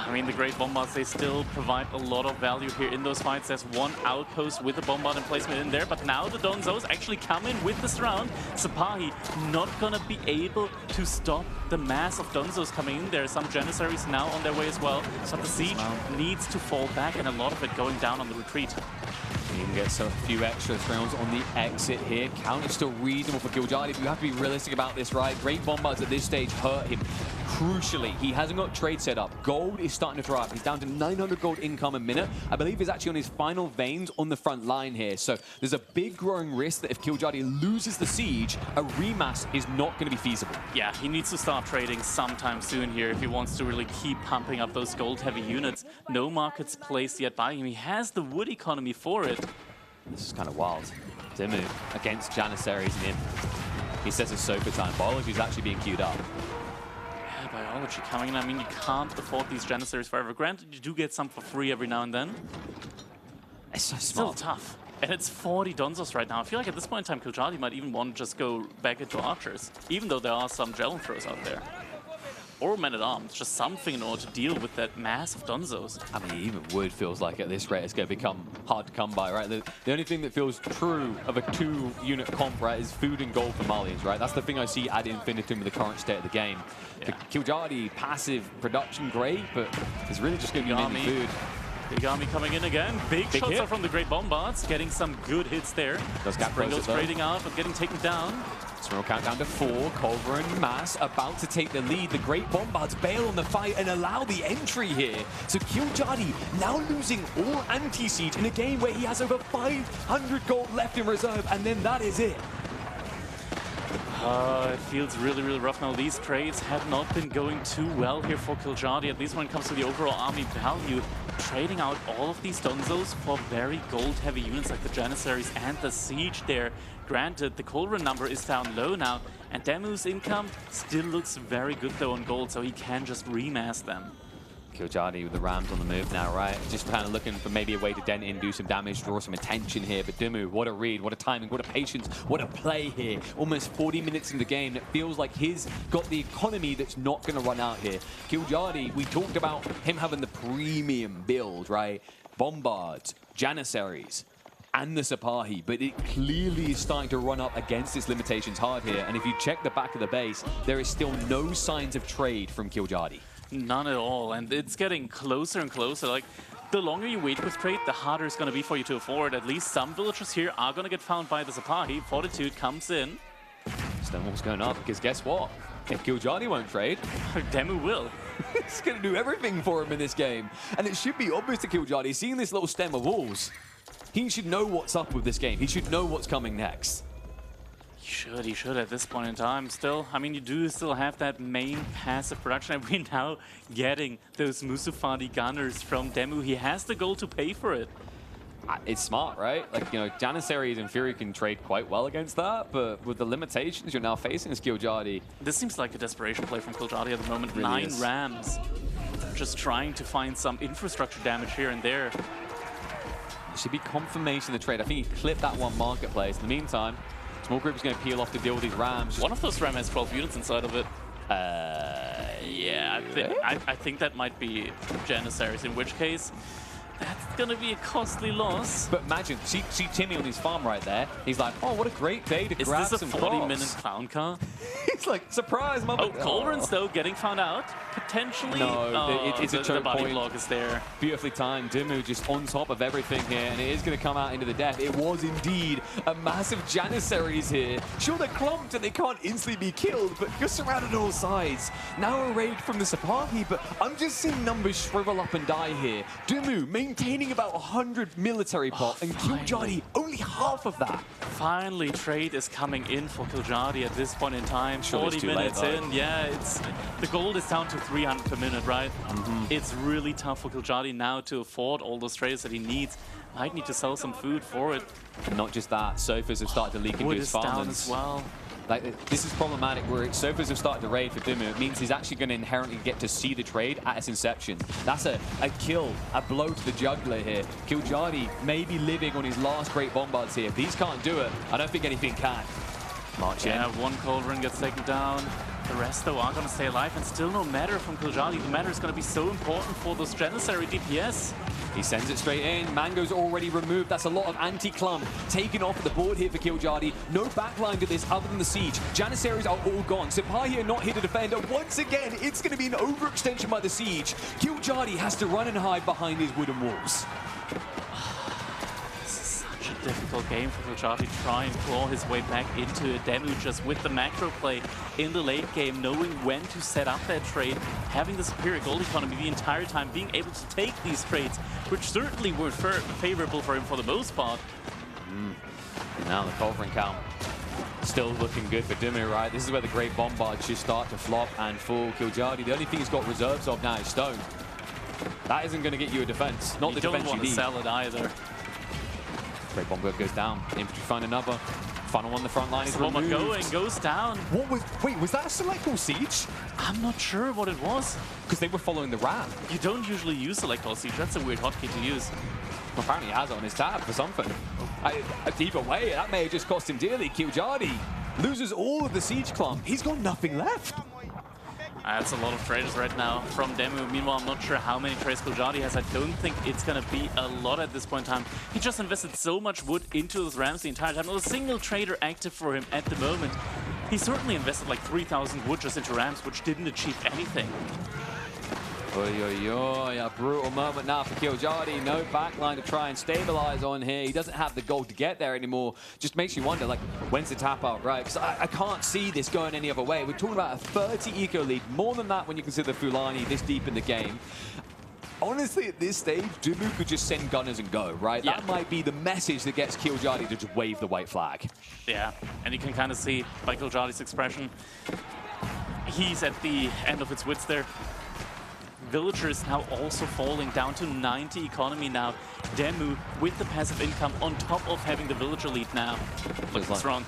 [SPEAKER 1] I mean, the Great Bombards, they still provide a lot of value here in those fights. There's one outpost with the Bombard emplacement in there, but now the Donzos actually come in with the surround. Sipahi not gonna be able to stop the mass of Donzos coming in. There are some Janissaries now on their way as well, but the siege needs to fall back, and a lot of it going down on the retreat.
[SPEAKER 2] You can get a few extra rounds on the exit here. Count is still reasonable for Kiljardi, but you have to be realistic about this, right? Great Bombards at this stage hurt him. Crucially, he hasn't got trade set up. Gold is starting to thrive. He's down to 900 gold income a minute. I believe he's actually on his final veins on the front line here. So there's a big growing risk that if Kiljardi loses the siege, a remass is not going to be feasible.
[SPEAKER 1] Yeah, he needs to start trading sometime soon here if he wants to really keep pumping up those gold-heavy units. No markets placed yet by him. He has the wood economy for it.
[SPEAKER 2] This is kind of wild. DeMu against Janissaries and him. He says it's sofa time. Biology is actually being queued up.
[SPEAKER 1] Yeah, biology coming in. I mean, you can't afford these Janissaries forever. Granted, you do get some for free every now and then.
[SPEAKER 2] It's so
[SPEAKER 1] Still
[SPEAKER 2] smart.
[SPEAKER 1] tough. And it's 40 Donzos right now. I feel like at this point in time, Kiljardi might even want to just go back into archers, even though there are some javelin throws out there. Or men-at-arms, just something in order to deal with that mass of Donzos.
[SPEAKER 2] I mean, even wood feels like at this rate it's going to become hard to come by, right? The only thing that feels true of a 2-unit comp, right, is food and gold for Malians, right? That's the thing I see ad infinitum with the current state of the game. Yeah. For Kiljardi, passive production, great, but it's really just going to be mainly food.
[SPEAKER 1] Big army coming in again. Big shots
[SPEAKER 2] hit.
[SPEAKER 1] are from the Great Bombards, getting some good hits there. Springles trading out, but getting taken down.
[SPEAKER 2] Small countdown to 4. Culverin Mass about to take the lead. The Great Bombards bail on the fight and allow the entry here. So Kiljardi now losing all anti-siege in a game where he has over 500 gold left in reserve, and then that is it.
[SPEAKER 1] It feels really, really rough now. These trades have not been going too well here for Kiljardi, at least when it comes to the overall army value. Trading out all of these Donzos for very gold-heavy units like the Janissaries and the Siege there. Granted, the Culverin number is down low now, and DeMu's income still looks very good though on gold, so he can just remass them.
[SPEAKER 2] Kiljardi with the Rams on the move now, right? Just kind of looking for maybe a way to dent in, do some damage, draw some attention here. But DeMu, what a read, what a timing, what a patience, what a play here. Almost 40 minutes in the game. It feels like he's got the economy that's not going to run out here. Kiljardi, we talked about him having the premium build, right? Bombards, Janissaries, and the Sipahi, but it clearly is starting to run up against its limitations hard here. And if you check the back of the base, there is still no signs of trade from Kiljardi.
[SPEAKER 1] None at all, and it's getting closer and closer. Like, the longer you wait with trade, the harder it's going to be for you to afford. At least some villagers here are going to get found by the Sipahi. Fortitude comes in.
[SPEAKER 2] Stonewall's going up, because guess what? If Kiljardi won't trade,
[SPEAKER 1] DeMu will.
[SPEAKER 2] It's going to do everything for him in this game. And it should be obvious to Kiljardi, seeing this little stem of walls, he should know what's up with this game. He should know what's coming next.
[SPEAKER 1] He should at this point in time still. I mean, you do still have that main passive production, and we're now getting those Musufadi gunners from DeMu. He has the gold to pay for it.
[SPEAKER 2] It's smart, right? Like, you know, Janissaries in theory can trade quite well against that, but with the limitations you're now facing as Kiljardi.
[SPEAKER 1] This seems like a desperation play from Kiljardi at the moment.
[SPEAKER 2] Really
[SPEAKER 1] 9
[SPEAKER 2] is.
[SPEAKER 1] Rams. Just trying to find some infrastructure damage here and there.
[SPEAKER 2] It should be confirmation of the trade. I think he clipped that one marketplace. In the meantime, small group is going to peel off to deal with these Rams.
[SPEAKER 1] One of those Rams has 12 units inside of it. Yeah, I think that might be Janissaries, in which case, that's going to be a costly loss.
[SPEAKER 2] But imagine, see Timmy on his farm right there. He's like, oh, what a great day to grab some crops.
[SPEAKER 1] Is this a 40-minute clown car?
[SPEAKER 2] He's like, surprise, mother.
[SPEAKER 1] Oh, Culverins, though, getting found out. potentially?
[SPEAKER 2] No,
[SPEAKER 1] Oh,
[SPEAKER 2] it's a
[SPEAKER 1] the
[SPEAKER 2] choke
[SPEAKER 1] body
[SPEAKER 2] point.
[SPEAKER 1] block is there.
[SPEAKER 2] Beautifully timed. DeMu just on top of everything here, and it is going to come out into the death. It was indeed a massive Janissaries here. Sure, they're clumped and they can't instantly be killed, but you're surrounded on all sides. Now a raid from the Sapahi, but I'm just seeing numbers shrivel up and die here. DeMu maintaining about 100 military pot, and Kiljardi only half of that.
[SPEAKER 1] Finally, trade is coming in for Kiljardi at this point in time.
[SPEAKER 2] Sure,
[SPEAKER 1] 40
[SPEAKER 2] it's too
[SPEAKER 1] minutes
[SPEAKER 2] late, though.
[SPEAKER 1] in. Yeah, it's the gold is down to 300 per minute, right? It's really tough for Kiljardi now to afford all those trades that he needs. Might need to sell some food for it.
[SPEAKER 2] And not just that, sofas have started to leak into
[SPEAKER 1] Wood
[SPEAKER 2] his
[SPEAKER 1] is down
[SPEAKER 2] farmlands.
[SPEAKER 1] as well.
[SPEAKER 2] Like, this is problematic where sofas have started to raid for DeMu. It means he's actually going to inherently get to see the trade at its inception. That's a kill, a blow to the jugular here. Kiljardi may be living on his last great bombards here. If these can't do it, I don't think anything can. March in.
[SPEAKER 1] Yeah, one cauldron gets taken down. The rest, though, are going to stay alive, and still no matter from Kiljardi. The matter is going to be so important for those Janissary DPS.
[SPEAKER 2] He sends it straight in. Mango's already removed. That's a lot of anti-clump taken off the board here for Kiljardi. No backline to this other than the siege. Janissaries are all gone. Sipahi are not here to defend. And once again, it's going to be an overextension by the siege. Kiljardi has to run and hide behind his wooden walls.
[SPEAKER 1] Difficult game for Kiljardi to try and claw his way back into a DeMu just with the macro play in the late game, knowing when to set up that trade, having the superior gold economy the entire time, being able to take these trades, which certainly were favorable for him for the most part.
[SPEAKER 2] Now the cauldron count still looking good for DeMu, right? This is where the great bombards should start to flop and fall. Kiljardi, the only thing he's got reserves of now is stone. That isn't going to get you a defense. Not the defense you need.
[SPEAKER 1] You don't want to sell it either.
[SPEAKER 2] Great bomber goes down. Infantry find another. Funnel on the front line is
[SPEAKER 1] Bomber
[SPEAKER 2] removed.
[SPEAKER 1] goes down.
[SPEAKER 2] Wait, was that a select all siege?
[SPEAKER 1] I'm not sure what it was.
[SPEAKER 2] Because they were following the ram.
[SPEAKER 1] You don't usually use select all siege. That's a weird hotkey to use.
[SPEAKER 2] Apparently he has it on his tab for something. Either way, that may have just cost him dearly. Kiljardi loses all of the siege clump. He's got nothing left.
[SPEAKER 1] That's a lot of trades right now from DeMu. Meanwhile, I'm not sure how many trades Kiljardi has. I don't think it's going to be a lot at this point in time. He just invested so much wood into those rams the entire time. Not a single trader active for him at the moment. He certainly invested like 3,000 wood just into rams, which didn't achieve anything.
[SPEAKER 2] A brutal moment now for Kiljardi. No backline to try and stabilize on here. He doesn't have the gold to get there anymore. Just makes you wonder, like, when's the tap out, right? Because I can't see this going any other way. We're talking about a 30 eco lead. More than that when you consider Fulani this deep in the game. Honestly, at this stage, DeMu could just send gunners and go, right?
[SPEAKER 1] Yeah.
[SPEAKER 2] That might be the message that gets Kiljardi to just wave the white flag.
[SPEAKER 1] Yeah, and you can kind of see by Kiljardi's expression, he's at the end of its wits there. Villagers now also falling down to 90 economy now. DeMu with the passive income on top of having the villager lead now. Looking strong.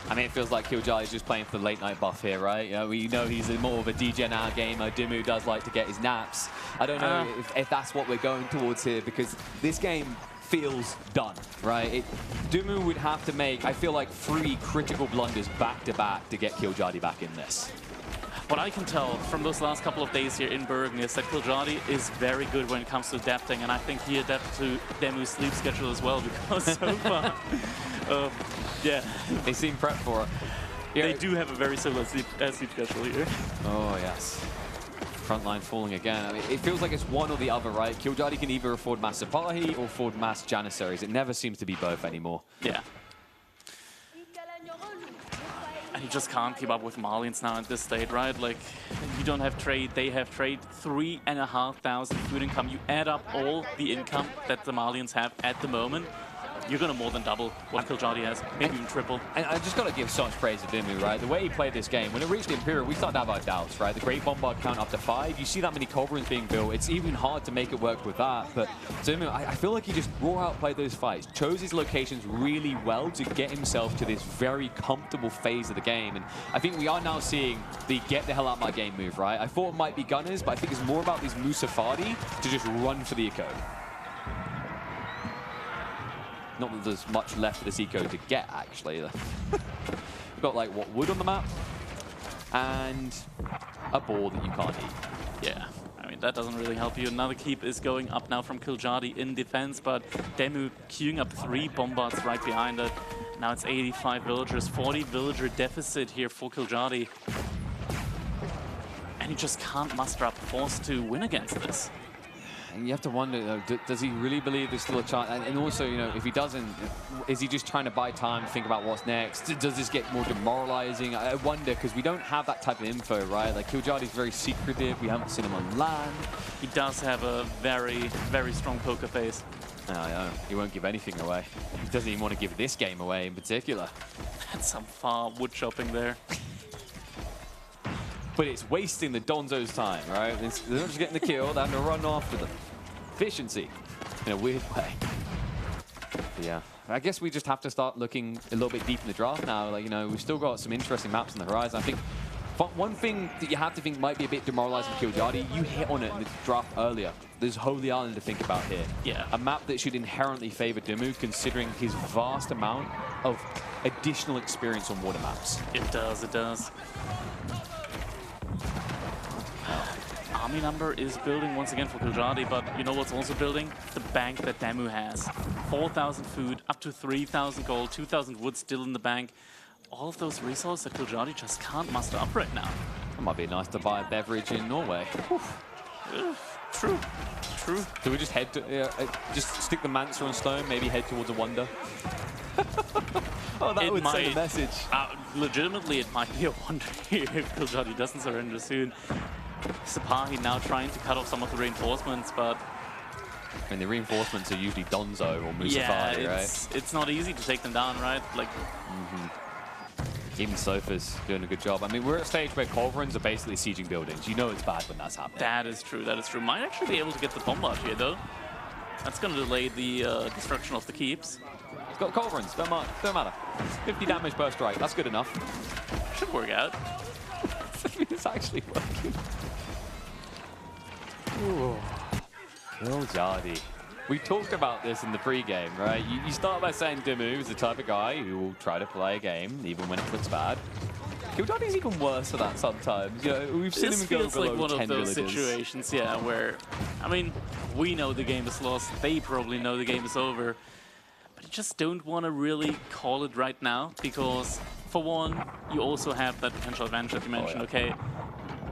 [SPEAKER 2] I mean, it feels like Kiljardi is just playing for the late night buff here, right? You know, we know he's more of a DGen hour gamer. DeMu does like to get his naps. I don't know if that's what we're going towards here, because this game feels done, right? DeMu would have to make, I feel like, 3 critical blunders back-to-back to get Kiljardi back in this.
[SPEAKER 1] What I can tell from those last couple of days here in Bergen is that Kiljardi is very good when it comes to adapting, and I think he adapted to DeMu's sleep schedule as well, because so far, yeah.
[SPEAKER 2] They seem prepped for it. Yeah.
[SPEAKER 1] They do have a very similar sleep schedule here.
[SPEAKER 2] Oh, yes. Front line falling again. I mean, it feels like it's one or the other, right? Kiljardi can either afford mass Sapahi or afford mass Janissaries. It never seems to be both anymore.
[SPEAKER 1] Yeah. And you just can't keep up with Malians now at this state, right? Like, you don't have trade, they have trade, 3,500 food income. You add up all the income that the Malians have at the moment, you're going to more than double what Kiljardi has, maybe even triple.
[SPEAKER 2] And I just got to give so much praise to DeMu, right? The way he played this game, when it reached Imperial, we started to have our doubts, right? The Great Bombard count up to 5. You see that many Cauldrons being built. It's even hard to make it work with that. But DeMu, I feel like he just raw outplayed those fights, chose his locations really well to get himself to this very comfortable phase of the game. And I think we are now seeing the get the hell out of my game move, right? I thought it might be Gunners, but I think it's more about these Musafadi to just run for the eco. Not that there's much left for this eco to get, actually. We've got, like, what, wood on the map? And a ball that you can't eat.
[SPEAKER 1] Yeah, I mean, that doesn't really help you. Another keep is going up now from Kiljardi in defense, but DeMu queuing up 3 bombards right behind it. Now it's 85 villagers, 40 villager deficit here for Kiljardi. And you just can't muster up forced to win against this.
[SPEAKER 2] And you have to wonder, does he really believe there's still a chance? And also, you know, if he doesn't, is he just trying to buy time to think about what's next? Does this get more demoralizing? I wonder, because we don't have that type of info, right? Like, Kiljardi's very secretive. We haven't seen him on land.
[SPEAKER 1] He does have a very, very strong poker face.
[SPEAKER 2] No, he won't give anything away. He doesn't even want to give this game away in particular.
[SPEAKER 1] That's some far wood chopping there.
[SPEAKER 2] But it's wasting the Donzo's time, right? They're not just getting the kill, they're having to run after them. Efficiency, in a weird way. But yeah, I guess we just have to start looking a little bit deep in the draft now. Like, you know, we've still got some interesting maps on the horizon. I think one thing that you have to think might be a bit demoralizing for Kiljardi, you hit on it in the draft earlier. There's Holy Island to think about here.
[SPEAKER 1] Yeah.
[SPEAKER 2] A map that should inherently favor DeMu, considering his vast amount of additional experience on water maps.
[SPEAKER 1] It does, it does. Army number is building once again for Kiljardi, but you know what's also building? The bank that DeMu has. 4,000 food, up to 3,000 gold, 2,000 wood still in the bank. All of those resources that Kiljardi just can't muster up right now.
[SPEAKER 2] It might be nice to buy a beverage in Norway.
[SPEAKER 1] True, true.
[SPEAKER 2] Do we just head to, just stick the Mancer on stone, maybe head towards a wonder? Oh, that would send a message.
[SPEAKER 1] Legitimately, it might be a wonder here if Kiljardi doesn't surrender soon. Sapahi now trying to cut off some of the reinforcements, but...
[SPEAKER 2] I mean, the reinforcements are usually Donzo or Musafari, right?
[SPEAKER 1] It's not easy to take them down, right? Like...
[SPEAKER 2] Even Sofa's doing a good job. I mean, we're at a stage where Culverins are basically sieging buildings. You know it's bad when that's happening.
[SPEAKER 1] That is true, that is true. Might actually be able to get the bombard here, though. That's going to delay the destruction of the keeps.
[SPEAKER 2] It's got Culverins, don't matter. 50 damage per strike, that's good enough.
[SPEAKER 1] Should work out.
[SPEAKER 2] It's actually working. Ooh. Kiljardi. We talked about this in the pre-game, right? You start by saying DeMu is the type of guy who will try to play a game, even when it looks bad. Kiljardi's even worse for that sometimes. You know, we've seen him go below 10
[SPEAKER 1] This feels like one of those
[SPEAKER 2] villages.
[SPEAKER 1] situations, yeah, where, I mean, we know the game is lost, they probably know the game is over, but you just don't want to really call it right now, because, for one, you also have that potential advantage that you mentioned, okay?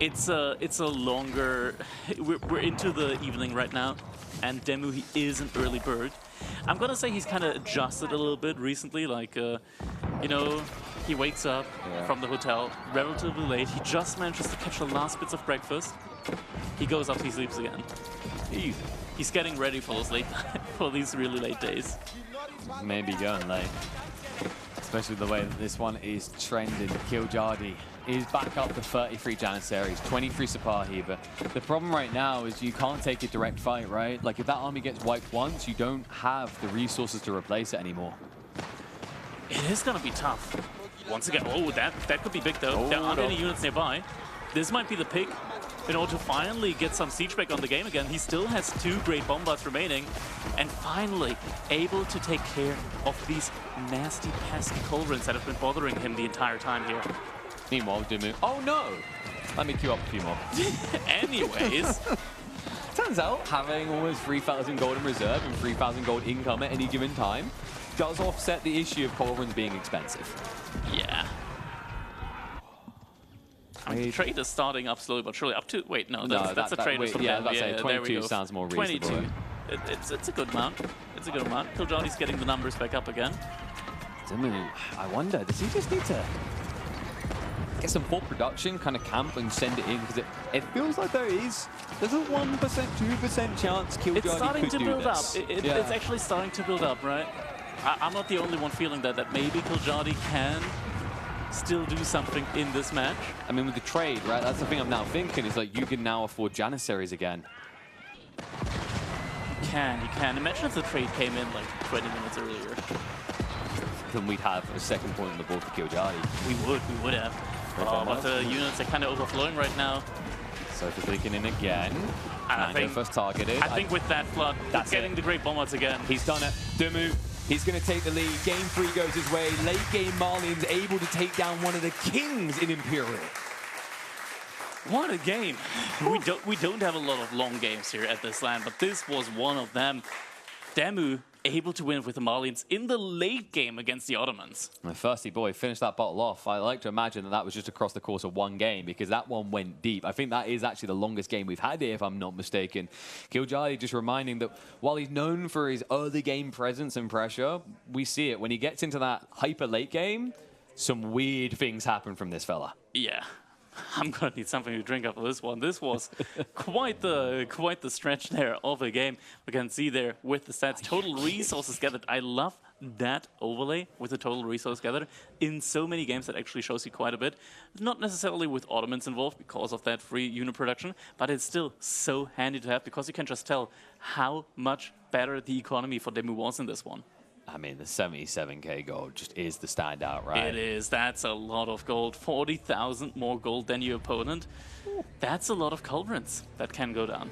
[SPEAKER 1] It's a longer... We're into the evening right now, and DeMu, he is an early bird. I'm gonna say he's kind of adjusted a little bit recently, like, you know, he wakes up from the hotel relatively late. He just manages to catch the last bits of breakfast. He goes up, he sleeps again. He's getting ready for those late, for these really late days.
[SPEAKER 2] Maybe going late. Especially the way that this one is trending. Kiljardi is back up to 33 Janissaries, 23 Sapahi, but the problem right now is you can't take a direct fight, right? Like, if that army gets wiped once, you don't have the resources to replace it anymore.
[SPEAKER 1] It is gonna be tough. Once again, oh, that could be big though. There aren't any units nearby. This might be the pick in order to finally get some siege back on the game again. He still has 2 great bombards remaining, and finally able to take care of these nasty, pesky culverins that have been bothering him the entire time here.
[SPEAKER 2] Meanwhile, DeMu... Oh no! Let me queue up a few more.
[SPEAKER 1] Anyways...
[SPEAKER 2] Turns out, having almost 3,000 gold in reserve and 3,000 gold income at any given time does offset the issue of culverins being expensive.
[SPEAKER 1] Yeah. I mean, the trade is starting up slowly but surely. Up to... Wait, no, that's a trade from them.
[SPEAKER 2] Yeah, 22 sounds more reasonable.
[SPEAKER 1] 22. It's a good amount. It's a good amount. Kiljardi's getting the numbers back up again.
[SPEAKER 2] DeMu, I wonder, does he just need to get some full production, kind of camp and send it in? Because it feels like there's a 1%, 2% chance Kiljardi
[SPEAKER 1] It's starting to build up.
[SPEAKER 2] Yeah.
[SPEAKER 1] It's actually starting to build up, right? I'm not the only one feeling that maybe Kiljardi can still do something in this match.
[SPEAKER 2] I mean, with the trade, right? That's the thing I'm now thinking, is like, you can now afford Janissaries again.
[SPEAKER 1] You can. Imagine if the trade came in like 20 minutes earlier.
[SPEAKER 2] Then we'd have a second point on the board for Kiljardi.
[SPEAKER 1] We would have. But the units are kind of overflowing right now.
[SPEAKER 2] So for clicking in again.
[SPEAKER 1] And I think
[SPEAKER 2] first targeted.
[SPEAKER 1] I think with that flood, that's getting the great bombards again.
[SPEAKER 2] He's done it. DeMu, he's going to take the lead. Game 3 goes his way. Late game Malians able to take down one of the kings in Imperial.
[SPEAKER 1] What a game. We don't have a lot of long games here at this land, but this was one of them. DeMu able to win with the Malians in the late game against the Ottomans.
[SPEAKER 2] And Thirsty Boy finished that bottle off. I like to imagine that that was just across the course of one game, because that one went deep. I think that is actually the longest game we've had here, if I'm not mistaken. Kiljardi just reminding that while he's known for his early game presence and pressure, we see it when he gets into that hyper late game. Some weird things happen from this fella.
[SPEAKER 1] Yeah. I'm gonna need something to drink after this one. This was quite the stretch there of a game. We can see there with the stats, total resources gathered. I love that overlay with the total resource gathered in so many games. That actually shows you quite a bit. Not necessarily with Ottomans involved because of that free unit production, but it's still so handy to have because you can just tell how much better the economy for DeMu was in this one.
[SPEAKER 2] I mean, the 77k gold just is the standout, right?
[SPEAKER 1] It is. That's a lot of gold. 40,000 more gold than your opponent. That's a lot of culverins that can go down.